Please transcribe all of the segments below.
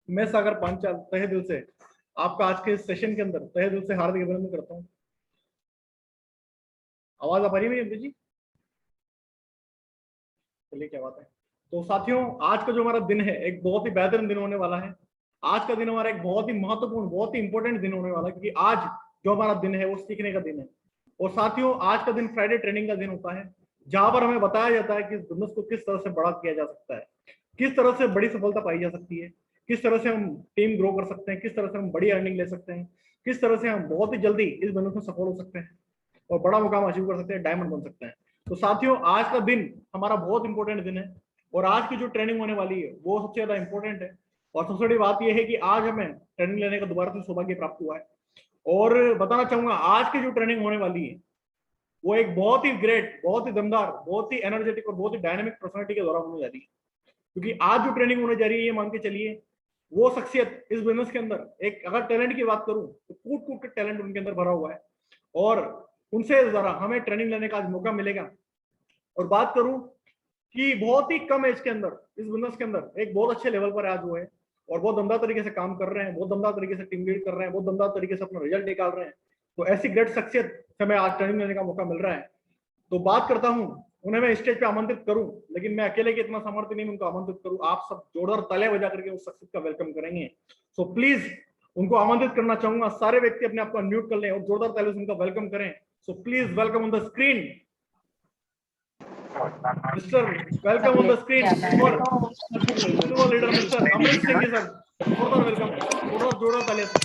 मैं सागर पांचाल तहे दिल से आपका आज के इस सेशन के अंदर तहे दिल से हार्दिक अभिनंदन करता हूँ। आवाज आ पा रही है मेरी जी? चलिए, क्या बात है। तो साथियों, आज का जो हमारा दिन है एक बहुत ही बेहतरीन दिन होने वाला है। आज का दिन हमारा एक बहुत ही महत्वपूर्ण, बहुत ही इंपॉर्टेंट दिन होने वाला है, क्योंकि आज जो हमारा दिन है वो सीखने का दिन है। और साथियों, आज का दिन फ्राइडे ट्रेनिंग का दिन होता है, जहां पर हमें बताया जाता है कि बिजनेस को किस तरह से बड़ा किया जा सकता है, किस तरह से बड़ी सफलता पाई जा सकती है, किस तरह से हम टीम ग्रो कर सकते हैं, किस तरह से हम बड़ी अर्निंग ले सकते हैं, किस तरह से हम बहुत ही जल्दी इस बिजनेस में सफल हो सकते हैं और बड़ा मुकाम अचीव कर सकते हैं, डायमंड बन सकते हैं। तो साथियों, आज का दिन हमारा बहुत इंपॉर्टेंट दिन है और आज की जो ट्रेनिंग होने वाली है वो सबसे ज्यादा इंपॉर्टेंट है। और सबसे बड़ी बात यह है कि आज हमें ट्रेनिंग लेने का दोबारा से सौभाग्य प्राप्त हुआ है। और बताना चाहूंगा, आज की जो ट्रेनिंग होने वाली है वो एक बहुत ही ग्रेट, बहुत ही दमदार, बहुत ही एनर्जेटिक और बहुत ही डायनेमिक पर्सनालिटी के द्वारा होने जा रही है। क्योंकि आज जो ट्रेनिंग होने जा रही है, ये मान के चलिए वो शख्सियत इस बिजनेस के अंदर, एक अगर टैलेंट की बात करूं तो कूट कूट के टैलेंट उनके अंदर भरा हुआ है और उनसे जरा हमें ट्रेनिंग लेने का आज मौका मिलेगा। और बात करूं कि बहुत ही कम एज के अंदर इस बिजनेस के अंदर एक बहुत अच्छे लेवल पर आज वो है और बहुत दमदार तरीके से काम कर रहे हैं, बहुत दमदार तरीके से टीम लीड कर रहे हैं, बहुत दमदार तरीके से अपना रिजल्ट निकाल रहे हैं। तो ऐसी ग्रेट शख्सियत से हमें आज ट्रेनिंग लेने का मौका मिल रहा है। तो बात करता हूं, उन्हें मैं स्टेज पे आमंत्रित करूं, लेकिन मैं अकेले के इतना सामर्थ्य नहीं उनको आमंत्रित करूं। आप सब जोरदार तालियां बजा करके उस शख्सियत का वेलकम करेंगे। सो प्लीज उनको आमंत्रित करना चाहूंगा, सारे व्यक्ति अपने आप को अनम्यूट कर लें और जोरदार तालियों से उनका वेलकम करें। So please welcome on the screen mister, welcome on the screen युवा लीडर मिस्टर अमृत सिंह जी सर। जोरदार वेलकम, जोरदार तालियां से,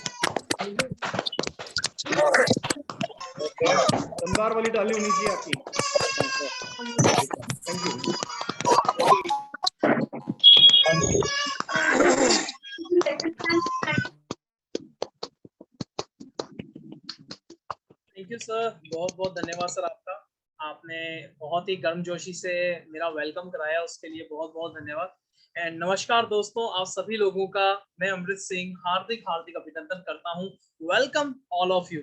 दमदार वाली ताली होनी चाहिए आपकी। Thank you. Thank you sir, बहुत बहुत धन्यवाद सर आपका। आपने बहुत ही गर्मजोशी से मेरा वेलकम कराया, उसके लिए बहुत बहुत धन्यवाद। एंड नमस्कार दोस्तों, आप सभी लोगों का मैं अमृत सिंह हार्दिक हार्दिक अभिनंदन करता हूं। Welcome all of you.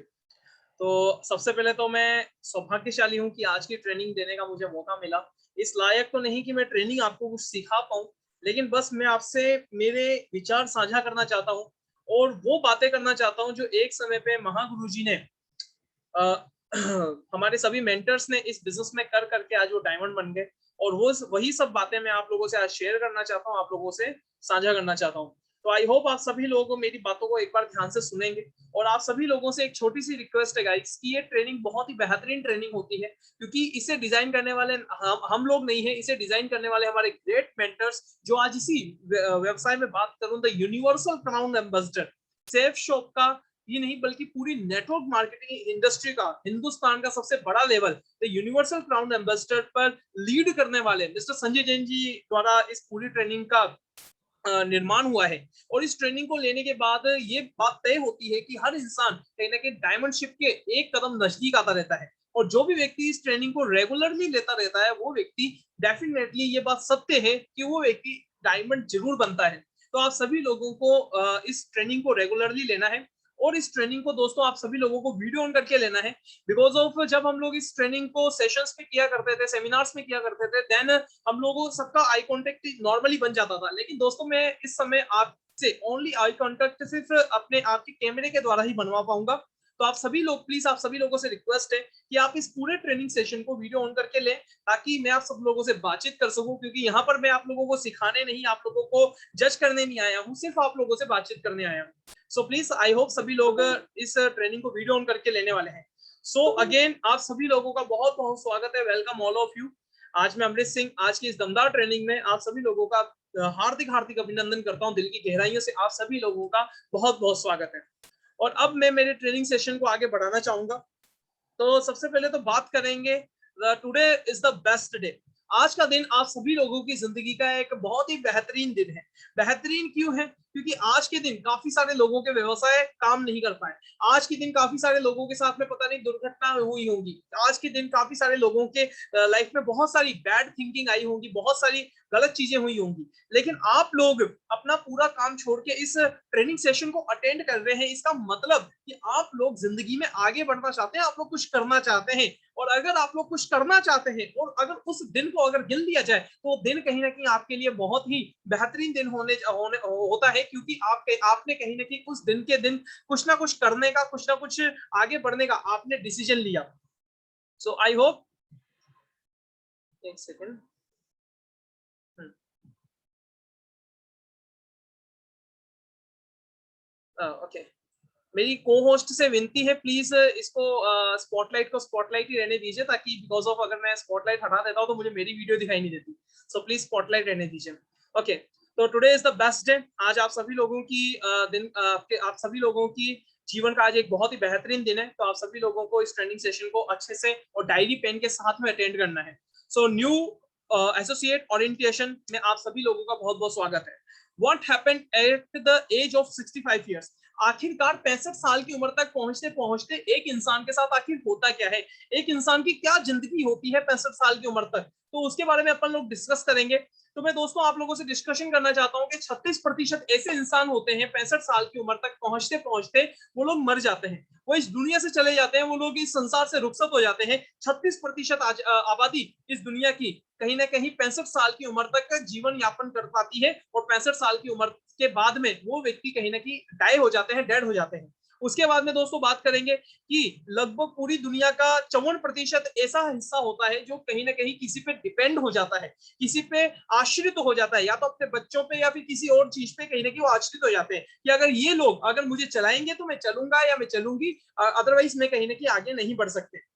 तो सबसे पहले तो मैं सौभाग्यशाली हूं कि आज की ट्रेनिंग देने का मुझे मौका मिला। इस लायक तो नहीं कि मैं ट्रेनिंग आपको कुछ सिखा पाऊं, लेकिन बस मैं आपसे मेरे विचार साझा करना चाहता हूं और वो बातें करना चाहता हूं जो एक समय पे महागुरु जी ने हमारे सभी मेंटर्स ने इस बिजनेस में कर करके आज वो डायमंड बन गए। और वो वही सब बातें मैं आप लोगों से आज शेयर करना चाहता हूँ, आप लोगों से साझा करना चाहता हूँ। तो आई होप आप सभी लोग मेरी बातों को एक बार ध्यान से सुनेंगे। और आप सभी लोगों से एक छोटी सी रिक्वेस्ट है गाइस कि ये ट्रेनिंग बहुत ही बेहतरीन ट्रेनिंग होती है, क्योंकि इसे डिजाइन करने वाले हम लोग नहीं है, इसे डिजाइन करने वाले हमारे ग्रेट मेंटर्स, जो आज इसी व्यवसाय में बात करूं the universal crown ambassador safe shop का ही नहीं बल्कि पूरी नेटवर्क मार्केटिंग इंडस्ट्री का हिंदुस्तान का सबसे बड़ा level the universal crown ambassador पर लीड करने वाले मिस्टर संजय जैन जी द्वारा इस पूरी ट्रेनिंग का निर्माण हुआ है। और इस ट्रेनिंग को लेने के बाद ये बात तय होती है कि हर इंसान कहीं ना कहीं डायमंड शिप के एक कदम नजदीक आता रहता है। और जो भी व्यक्ति इस ट्रेनिंग को रेगुलरली लेता रहता है वो व्यक्ति डेफिनेटली, ये बात सत्य है कि वो व्यक्ति डायमंड जरूर बनता है। तो आप सभी लोगों को इस ट्रेनिंग को रेगुलरली लेना है। और इस ट्रेनिंग को दोस्तों आप सभी लोगों को वीडियो ऑन करके लेना है, बिकॉज ऑफ जब हम लोग इस ट्रेनिंग को सेशंस में किया करते थे, सेमिनार्स में किया करते थे, देन हम लोगों सबका आई कांटेक्ट नॉर्मली बन जाता था। लेकिन दोस्तों मैं इस समय आपसे ओनली आई कांटेक्ट सिर्फ अपने आपके कैमरे के द्वारा ही बनवा पाऊंगा। तो आप सभी लोग प्लीज, आप सभी लोगों से रिक्वेस्ट है कि आप इस पूरे ट्रेनिंग सेशन को वीडियो ऑन करके लें, ताकि मैं आप सब लोगों से बातचीत कर सकूं। क्योंकि यहाँ पर मैं आप लोगों को सिखाने नहीं, आप लोगों को जज करने नहीं आया हूँ, सिर्फ आप लोगों से बातचीत करने आया हूँ। सो प्लीज आई होप सभी लोग इस ट्रेनिंग को वीडियो ऑन करके लेने वाले हैं। सो अगेन आप सभी लोगों का बहुत बहुत स्वागत है, वेलकम ऑल ऑफ यू। आज मैं अमृत सिंह आज की इस दमदार ट्रेनिंग में आप सभी लोगों का हार्दिक हार्दिक अभिनंदन करता हूं। दिल की गहराइयों से आप सभी लोगों का बहुत बहुत स्वागत है। और अब मैं मेरे ट्रेनिंग सेशन को आगे बढ़ाना चाहूंगा। तो सबसे पहले तो बात करेंगे, today is the best day. आज का दिन आप सभी लोगों की जिंदगी का एक बहुत ही बेहतरीन दिन है। बेहतरीन क्यों है? क्योंकि आज के दिन काफी सारे लोगों के व्यवसाय काम नहीं कर पाए। आज के दिन काफी सारे लोगों के साथ में पता नहीं दुर्घटना हुई होगी। आज के दिन काफी सारे लोगों के लाइफ में बहुत सारी बैड थिंकिंग आई होगी, बहुत सारी गलत चीजें हुई होंगी। लेकिन आप लोग अपना पूरा काम छोड़ के इस ट्रेनिंग सेशन को अटेंड कर रहे हैं, इसका मतलब कि आप लोग जिंदगी में आगे बढ़ना चाहते हैं, आप लोग कुछ करना चाहते हैं। और अगर आप लोग कुछ करना चाहते हैं और अगर उस दिन को अगर गिन दिया जाए तो दिन कहीं ना कहीं आपके लिए बहुत ही बेहतरीन दिन होता है, क्योंकि आपने कहीं ना कहीं उस दिन के दिन कुछ ना कुछ करने का, कुछ ना कुछ आगे बढ़ने का आपने डिसीजन लिया। सो आई होप, एक सेकेंड, ओके, मेरी को होस्ट से विनती है, प्लीज इसको स्पॉटलाइट को स्पॉटलाइट ही रहने दीजिए, ताकि बिकॉज ऑफ अगर मैं स्पॉटलाइट हटा देता हूँ तो मुझे मेरी वीडियो दिखाई नहीं देती। सो प्लीज स्पॉटलाइट रहने दीजिए। ओके, तो today is the best day. आज आप सभी लोगों की आप सभी लोगों की जीवन का आज एक बहुत ही बेहतरीन दिन है। तो आप सभी लोगों को इस ट्रेनिंग सेशन को अच्छे से और डायरी पेन के साथ में अटेंड करना है। सो न्यू एसोसिएट ओरिएंटेशन में आप सभी लोगों का बहुत बहुत स्वागत है। What happened at the age of 65 years? आखिरकार 65 साल की उम्र तक पहुंचते पहुंचते एक इंसान के साथ आखिर होता क्या है, एक इंसान की क्या जिंदगी होती है 65 साल की उम्र तक, तो उसके बारे में अपन लोग डिस्कस करेंगे। तो मैं दोस्तों आप लोगों से डिस्कशन करना चाहता हूं कि 36% ऐसे इंसान होते हैं 65 साल की उम्र तक पहुंचते पहुंचते वो लोग मर जाते हैं, वो इस दुनिया से चले जाते हैं, वो लोग इस संसार से रुखसत हो जाते हैं। 36% आबादी इस दुनिया की कहीं ना कहीं 65 साल की उम्र तक का जीवन यापन कर पाती है, और 65 साल की उम्र के बाद में वो व्यक्ति कहीं ना कहीं डाई हो जाते हैं, डेड हो जाते हैं। उसके बाद में दोस्तों बात करेंगे कि लगभग पूरी दुनिया का 54% ऐसा हिस्सा होता है जो कहीं ना कहीं किसी पे डिपेंड हो जाता है, किसी पे आश्रित हो जाता है, या तो अपने बच्चों पे या फिर किसी और चीज पे कहीं ना कहीं वो आश्रित हो जाते हैं कि अगर ये लोग अगर मुझे चलाएंगे तो मैं चलूंगा या मैं चलूंगी, अदरवाइज मैं कहीं ना कहीं आगे नहीं बढ़ सकते।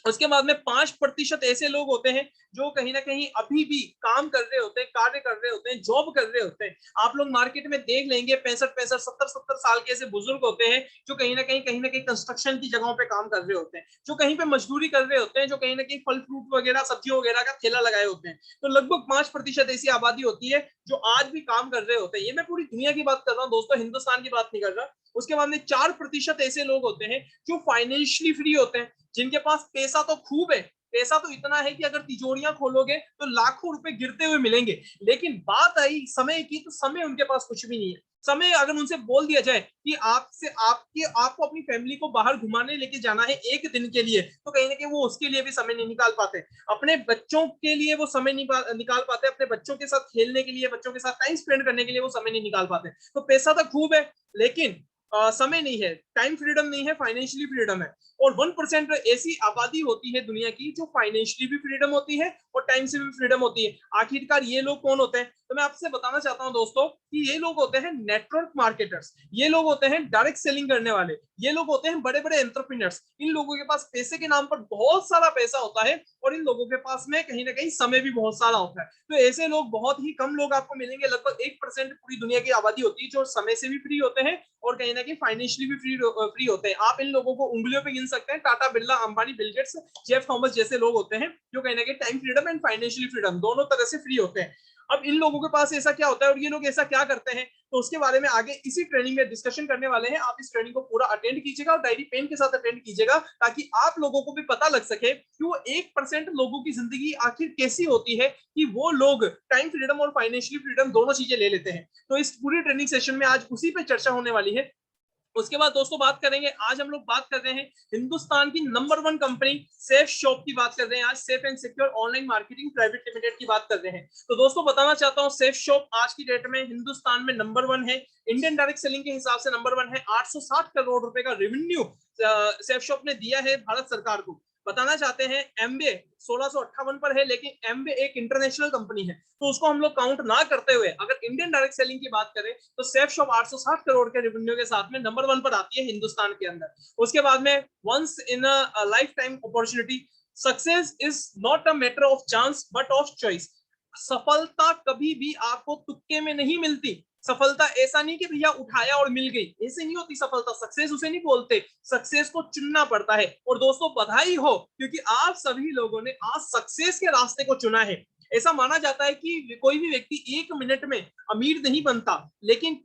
उसके बाद में 5% ऐसे लोग होते हैं जो कहीं ना कहीं अभी भी काम कर रहे होते हैं, कार्य कर रहे होते हैं, जॉब कर रहे होते हैं। आप लोग मार्केट में देख लेंगे 65 70 साल के ऐसे बुजुर्ग होते हैं जो कहीं ना कहीं कंस्ट्रक्शन की जगहों पे काम कर रहे होते हैं, जो कहीं पे मजदूरी कर रहे होते हैं, जो कहीं ना कहीं फल फ्रूट वगैरह सब्जियों वगैरह का ठेला लगाए होते हैं। तो लगभग 5% ऐसी आबादी होती है जो आज भी काम कर रहे होते हैं। ये मैं पूरी दुनिया की बात कर रहा हूँ दोस्तों, हिंदुस्तान की बात नहीं कर रहा। उसके बाद में 4% ऐसे लोग होते हैं जो फाइनेंशियली फ्री होते हैं, जिनके पास पैसा तो खूब है, पैसा तो इतना है कि अगर तिजोरियां खोलोगे तो लाखों रुपए गिरते हुए मिलेंगे, लेकिन बात आई समय की तो समय उनके पास कुछ भी नहीं है। समय अगर उनसे बोल दिया जाए कि आपको अपनी फैमिली को बाहर घुमाने लेके जाना है एक दिन के लिए, तो कहीं ना कहीं वो उसके लिए भी समय नहीं निकाल पाते, अपने बच्चों के लिए वो समय नहीं निकाल पाते, अपने बच्चों के साथ खेलने के लिए, बच्चों के साथ टाइम स्पेंड करने के लिए वो समय नहीं निकाल पाते। तो पैसा तो खूब है, लेकिन समय नहीं है, टाइम फ्रीडम नहीं है, फाइनेंशियली फ्रीडम है। और 1% ऐसी आबादी होती है दुनिया की जो फाइनेंशियली भी फ्रीडम होती है और टाइम से भी फ्रीडम होती है। आखिरकार ये लोग कौन होते हैं? तो मैं आपसे बताना चाहता हूं दोस्तों कि ये लोग होते हैं नेटवर्क मार्केटर्स, ये लोग होते हैं डायरेक्ट सेलिंग करने वाले, ये लोग होते हैं बड़े बड़े एंटरप्रेन्योर्स। इन लोगों के पास पैसे के नाम पर बहुत सारा पैसा होता है और इन लोगों के पास में कहीं ना कहीं समय भी बहुत सारा होता है। तो ऐसे लोग बहुत ही कम लोग आपको मिलेंगे, लगभग 1% पूरी दुनिया की आबादी होती है जो समय से भी फ्री होते हैं और कहीं ना कहीं फाइनेंशियली भी फ्री होते हैं। आप इन लोगों को उंगलियों पे गिन सकते हैं, Tata, Birla, Ambani, Bill Gates, Jeff Thomas जैसे लोग होते हैं जो कहीं ना कहीं time freedom and financially freedom दोनों तरह से फ्री होते हैं। अब इन लोगों के पास ऐसा क्या होता है और ये लोग ऐसा क्या करते हैं, तो उसके बारे में आगे इसी ट्रेनिंग में डिस्कशन करने वाले हैं। आप इस ट्रेनिंग को पूरा अटेंड कीजिएगा और डायरी पेन के साथ अटेंड कीजिएगा, ताकि आप लोगों को भी पता लग सके कि वो 1% लोगों की जिंदगी आखिर कैसी होती है कि वो लोग टाइम फ्रीडम और फाइनेंशियली फ्रीडम दोनों चीजें ले लेते हैं। तो इस पूरी ट्रेनिंग सेशन में आज उसी पे चर्चा होने वाली है। उसके बाद दोस्तों बात करेंगे, आज हम लोग बात कर रहे हैं हिंदुस्तान की नंबर 1 कंपनी सेफ शॉप की बात कर रहे हैं। आज safe and secure online marketing private limited की बात कर रहे हैं। तो दोस्तों बताना चाहता हूं, सेफ शॉप आज की डेट में हिंदुस्तान में नंबर 1 है, इंडियन डायरेक्ट सेलिंग के हिसाब से नंबर 1 है। 860 करोड़ रुपए का रेवेन्यू सेफ शॉप ने दिया है भारत सरकार को। बताना चाहते हैं एमबे 1658 पर है, लेकिन एमबे एक इंटरनेशनल कंपनी है, तो उसको हम लोग काउंट ना करते हुए अगर इंडियन डायरेक्ट सेलिंग की बात करें तो सेफ शॉप 860 करोड़ के रेवेन्यू के साथ में नंबर 1 पर आती है हिंदुस्तान के अंदर। उसके बाद में once in a lifetime opportunity, success is not a matter of chance but of choice. सफलता कभी भी आपको तुक्के में नहीं मिलती। सफलता ऐसा नहीं कि भैया उठाया और मिल गई, ऐसे नहीं होती सफलता। सक्सेस उसे नहीं बोलते, सक्सेस को चुनना पड़ता है। और दोस्तों बधाई हो, क्योंकि आप सभी लोगों ने आज सक्सेस के रास्ते को चुना है। ऐसा माना जाता है कि कोई भी व्यक्ति 1 मिनट में अमीर नहीं बनता, लेकिन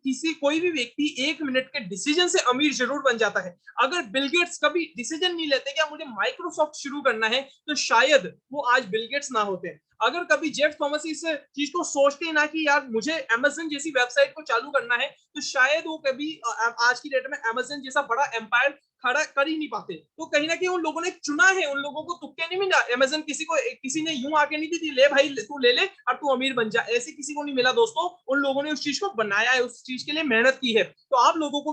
कोई भी व्यक्ति 1 मिनट के डिसीजन से अमीर जरूर बन जाता है। अगर बिल गेट्स कभी डिसीजन नहीं लेते कि मुझे माइक्रोसॉफ्ट शुरू करना है, तो शायद वो आज बिल गेट्स ना होते। अगर कभी जेफ थॉमस इस चीज को सोचते ना कि यार मुझे अमेज़न जैसी वेबसाइट को चालू करना है, तो शायद वो कभी आज की डेट में अमेज़न जैसा बड़ा एम्पायर खड़ा कर ही नहीं पाते। तो कहीं ना कहीं उन लोगों ने चुना है, उन लोगों को तुक्के नहीं मिला। अमेज़न किसी ने यूं आके नहीं दी थी, ले भाई तू ले ले और तू अमीर बन जा, ऐसे किसी को नहीं मिला दोस्तों। उन लोगों ने उस चीज को बनाया है, उस चीज के लिए मेहनत की है। तो आप लोगों को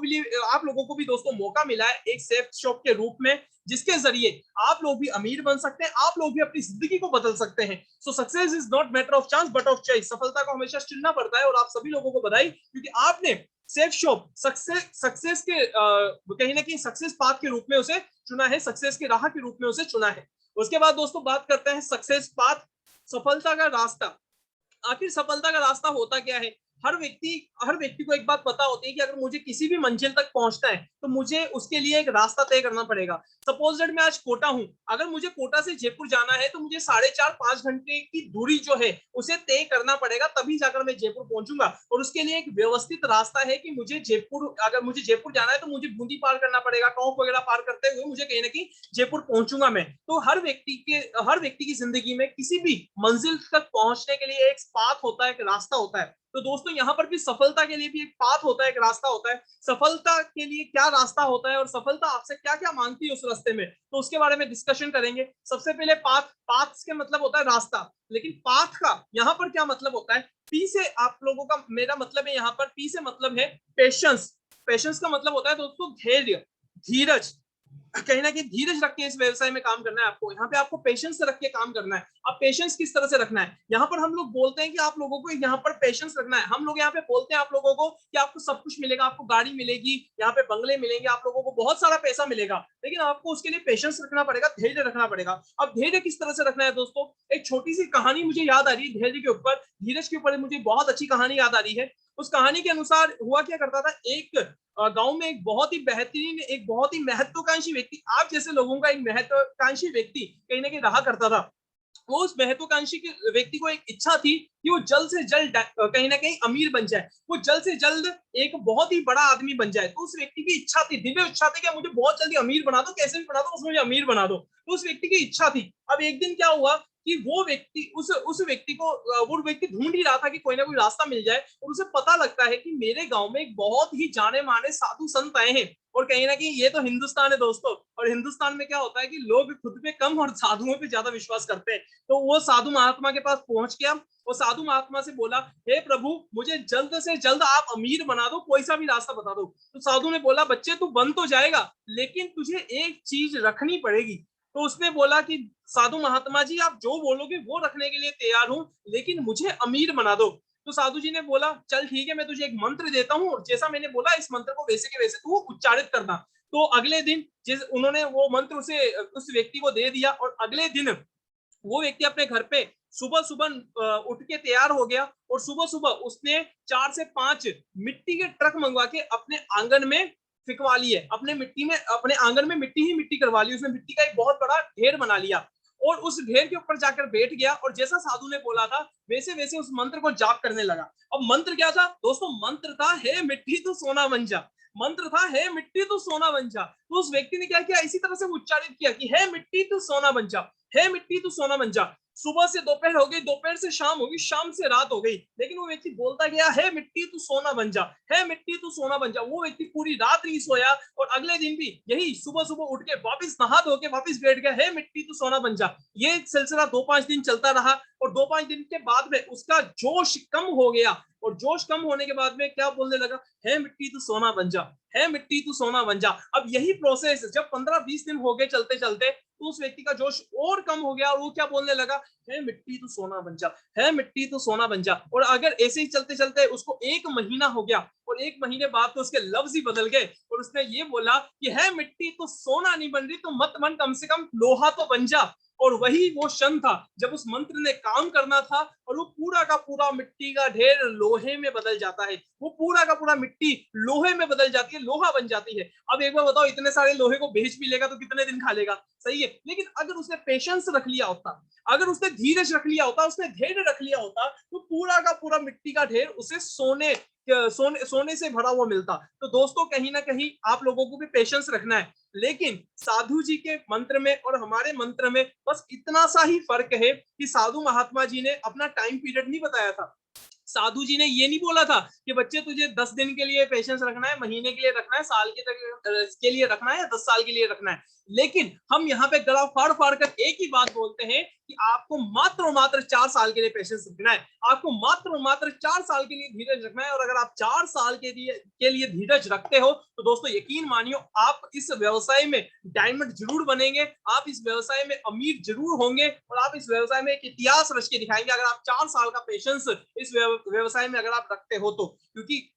भी दोस्तों मौका मिला है एक सेफ शॉप के रूप में, जिसके जरिए आप लोग भी अमीर बन सकते हैं, आप लोग भी अपनी जिंदगी को बदल सकते हैं। सो success is not matter of chance but of choice. सफलता को हमेशा चुनना पड़ता है, और आप सभी लोगों को बधाई, क्योंकि आपने सेफ शॉप सक्सेस के कहीं ना कहीं सक्सेस पाथ के रूप में उसे चुना है, सक्सेस की राह के रूप में उसे चुना है। उसके बाद दोस्तों बात करते हैं सक्सेस पाथ, सफलता का रास्ता। आखिर सफलता का रास्ता होता क्या है? हर व्यक्ति को एक बात पता होती है कि अगर मुझे किसी भी मंजिल तक पहुंचना है तो मुझे उसके लिए एक रास्ता तय करना पड़ेगा। सपोज दैट मैं आज कोटा हूं, अगर मुझे कोटा से जयपुर जाना है तो मुझे 4.5-5 घंटे की दूरी जो है उसे तय करना पड़ेगा, तभी जाकर मैं जयपुर पहुंचूंगा। और उसके लिए एक व्यवस्थित रास्ता है कि अगर मुझे जयपुर जाना है तो मुझे बूंदी पार करना पड़ेगा, टोंक वगैरह पार करते हुए मुझे कहीं ना कहीं जयपुर पहुंचूंगा मैं। तो हर व्यक्ति की जिंदगी में किसी भी मंजिल तक पहुंचने के लिए एक पाथ होता है, एक रास्ता होता है। तो दोस्तों यहाँ पर भी सफलता के लिए भी एक पाथ होता है, एक रास्ता होता है। सफलता के लिए क्या रास्ता होता है और सफलता आपसे क्या क्या मांगती है उस रास्ते में, तो उसके बारे में डिस्कशन करेंगे। सबसे पहले पाथ के मतलब होता है रास्ता, लेकिन पाथ का यहाँ पर क्या मतलब होता है? पी से आप लोगों का, मेरा मतलब है यहाँ पर पी से मतलब है पेशेंस। पेशेंस का मतलब होता है दोस्तों धैर्य, धीरज। कहीं ना कहीं धीरज रख के इस व्यवसाय में काम करना है आपको। यहाँ पे आपको पेशेंस रख के काम करना है। अब पेशेंस किस तरह से रखना है? यहाँ पर हम लोग बोलते हैं कि आप लोगों को यहाँ पर पेशेंस रखना है। हम लोग यहाँ पे बोलते हैं आप लोगों को कि आपको सब कुछ मिलेगा, आपको गाड़ी मिलेगी, यहाँ पे बंगले मिलेंगे, आप लोगों को बहुत सारा पैसा मिलेगा, लेकिन आपको उसके लिए पेशेंस रखना पड़ेगा, धैर्य रखना पड़ेगा। अब धैर्य किस तरह से रखना है दोस्तों? एक छोटी सी कहानी मुझे याद आ रही है धैर्य के ऊपर, धीरज के ऊपर मुझे बहुत अच्छी कहानी याद आ रही है। उस कहानी के अनुसार हुआ क्या करता था, एक गांव में एक बहुत ही बेहतरीन, एक बहुत ही महत्वाकांक्षी व्यक्ति, आप जैसे लोगों का एक महत्वाकांक्षी व्यक्ति कहीं ना कहीं रहा करता था। वो उस महत्वाकांक्षी के व्यक्ति को एक इच्छा थी कि वो जल्द से जल्द कहीं ना कहीं अमीर बन जाए, वो जल्द से जल्द एक बहुत ही बड़ा आदमी बन जाए। तो उस व्यक्ति की इच्छा थी, दिव्य इच्छा थी कि मुझे बहुत जल्दी अमीर बना दो, कैसे भी बना दो, मुझे अमीर बना दो। तो उस व्यक्ति की इच्छा थी। अब एक दिन क्या हुआ कि वो व्यक्ति ढूंढ ही रहा था कि कोई ना कोई रास्ता मिल जाए, और उसे पता लगता है कि मेरे गांव में एक बहुत ही जाने माने साधु संत आए हैं। और कहीं ना कहीं ये तो हिंदुस्तान है दोस्तों, और हिंदुस्तान में क्या होता है कि लोग खुद पे कम और साधुओं पे ज्यादा विश्वास करते हैं। तो वो साधु महात्मा के पास पहुंच गया, वो साधु महात्मा से बोला, हे प्रभु मुझे जल्द से जल्द आप अमीर बना दो, कोई सा भी रास्ता बता दो। तो साधु ने बोला, बच्चे तू बन तो जाएगा, लेकिन तुझे एक चीज रखनी पड़ेगी। तो उसने बोला कि साधु महात्मा जी आप जो बोलोगे वो रखने के लिए तैयार हूं, लेकिन मुझे अमीर बना दो। तो साधु जी ने बोला, चल ठीक है, मैं तुझे एक मंत्र देता हूँ, और जैसा मैंने बोला इस मंत्र को वैसे के वैसे तू उच्चारित करना। तो अगले दिन उन्होंने वो मंत्र उस व्यक्ति को दे दिया, और अगले दिन वो व्यक्ति अपने घर पे सुबह सुबह उठ के तैयार हो गया, और सुबह सुबह उसने 4 से 5 मिट्टी के ट्रक मंगवा के अपने आंगन में फिकवा लिए, अपने आंगन में मिट्टी ही मिट्टी करवा ली, उसने मिट्टी का एक बहुत बड़ा ढेर बना लिया, और उस ढेर के ऊपर जाकर बैठ गया, और जैसा साधु ने बोला था वैसे वैसे उस मंत्र को जाप करने लगा। अब मंत्र क्या था दोस्तों? मंत्र था, हे मिट्टी तू सोना बन जा। मंत्र था, हे मिट्टी तू सोना बन जा। तो उस व्यक्ति ने क्या किया, इसी तरह से उच्चारित किया कि हे मिट्टी तू सोना बन जा, हे मिट्टी तू सोना बन जा। सुबह से दोपहर हो गई, दोपहर से शाम हो गई, शाम से रात हो गई, लेकिन वो व्यक्ति बोलता गया, हे मिट्टी तू सोना बन जा, हे मिट्टी तू सोना बन जा। वो व्यक्ति पूरी रात नहीं सोया, और अगले दिन भी यही सुबह सुबह उठ के वापस नहा धो के वापस बैठ गया, हे मिट्टी तू सोना बन जा। ये सिलसिला 2-5 दिन चलता रहा, और 2-5 दिन के बाद में उसका जोश कम हो गया, और जोश कम होने के बाद में क्या बोलने लगा, हे मिट्टी तू सोना बन जा, हे मिट्टी तू सोना बन जा। अब यही प्रोसेस जब 15-20 दिन हो गए चलते चलते, तो उस व्यक्ति का जोश और कम हो गया, और वो क्या बोलने लगा, है मिट्टी तू सोना बन जा, है मिट्टी तू सोना बन जा। और अगर ऐसे ही चलते चलते उसको 1 महीना हो गया, और 1 महीने बाद तो उसके लफ्ज ही बदल गए, और उसने ये बोला कि है मिट्टी तू सोना नहीं बन रही, तो मत बन, कम से कम लोहा तो बन जा। और वही वो क्षण था जब उस मंत्र ने काम करना था, और वो पूरा का पूरा मिट्टी का ढेर लोहे में बदल जाता है, वो पूरा का पूरा मिट्टी लोहे में बदल जाती है, लोहा बन जाती है। अब एक बार बताओ, इतने सारे लोहे को बेच भी लेगा तो कितने दिन खा लेगा? सही है, लेकिन अगर उसने पेशेंस रख लिया होता, अगर उसने धीरज रख लिया होता, उसने धैर्य रख लिया होता, तो पूरा का पूरा मिट्टी का ढेर उसे सोने से भरा हुआ मिलता। तो दोस्तों कहीं ना कहीं आप लोगों को भी पेशेंस रखना है, लेकिन साधु जी के मंत्र में और हमारे मंत्र में बस इतना सा ही फर्क है कि साधु महात्मा जी ने अपना टाइम पीरियड नहीं बताया था, साधु जी ने ये नहीं बोला था कि बच्चे तुझे 10 दिन के लिए पेशेंस रखना है, महीने के लिए रखना है, साल के लिए रखना है या 10 साल के लिए रखना है। लेकिन हम यहाँ पे गला फाड़ फाड़ कर एक ही बात बोलते हैं कि आपको मात्र और मात्र 4 साल के लिए पेशेंस रखना है, आपको मात्र और मात्र 4 साल के लिए धीरज रखना है। और अगर आप 4 साल के लिए धीरज रखते हो तो दोस्तों यकीन मानियो आप इस व्यवसाय में डायमंड जरूर बनेंगे, आप इस व्यवसाय में अमीर जरूर होंगे और आप इस व्यवसाय में एक इतिहास रच के दिखाएंगे अगर आप 4 साल का पेशेंस इस व्यवसाय में अगर आप रखते हो तो। क्योंकि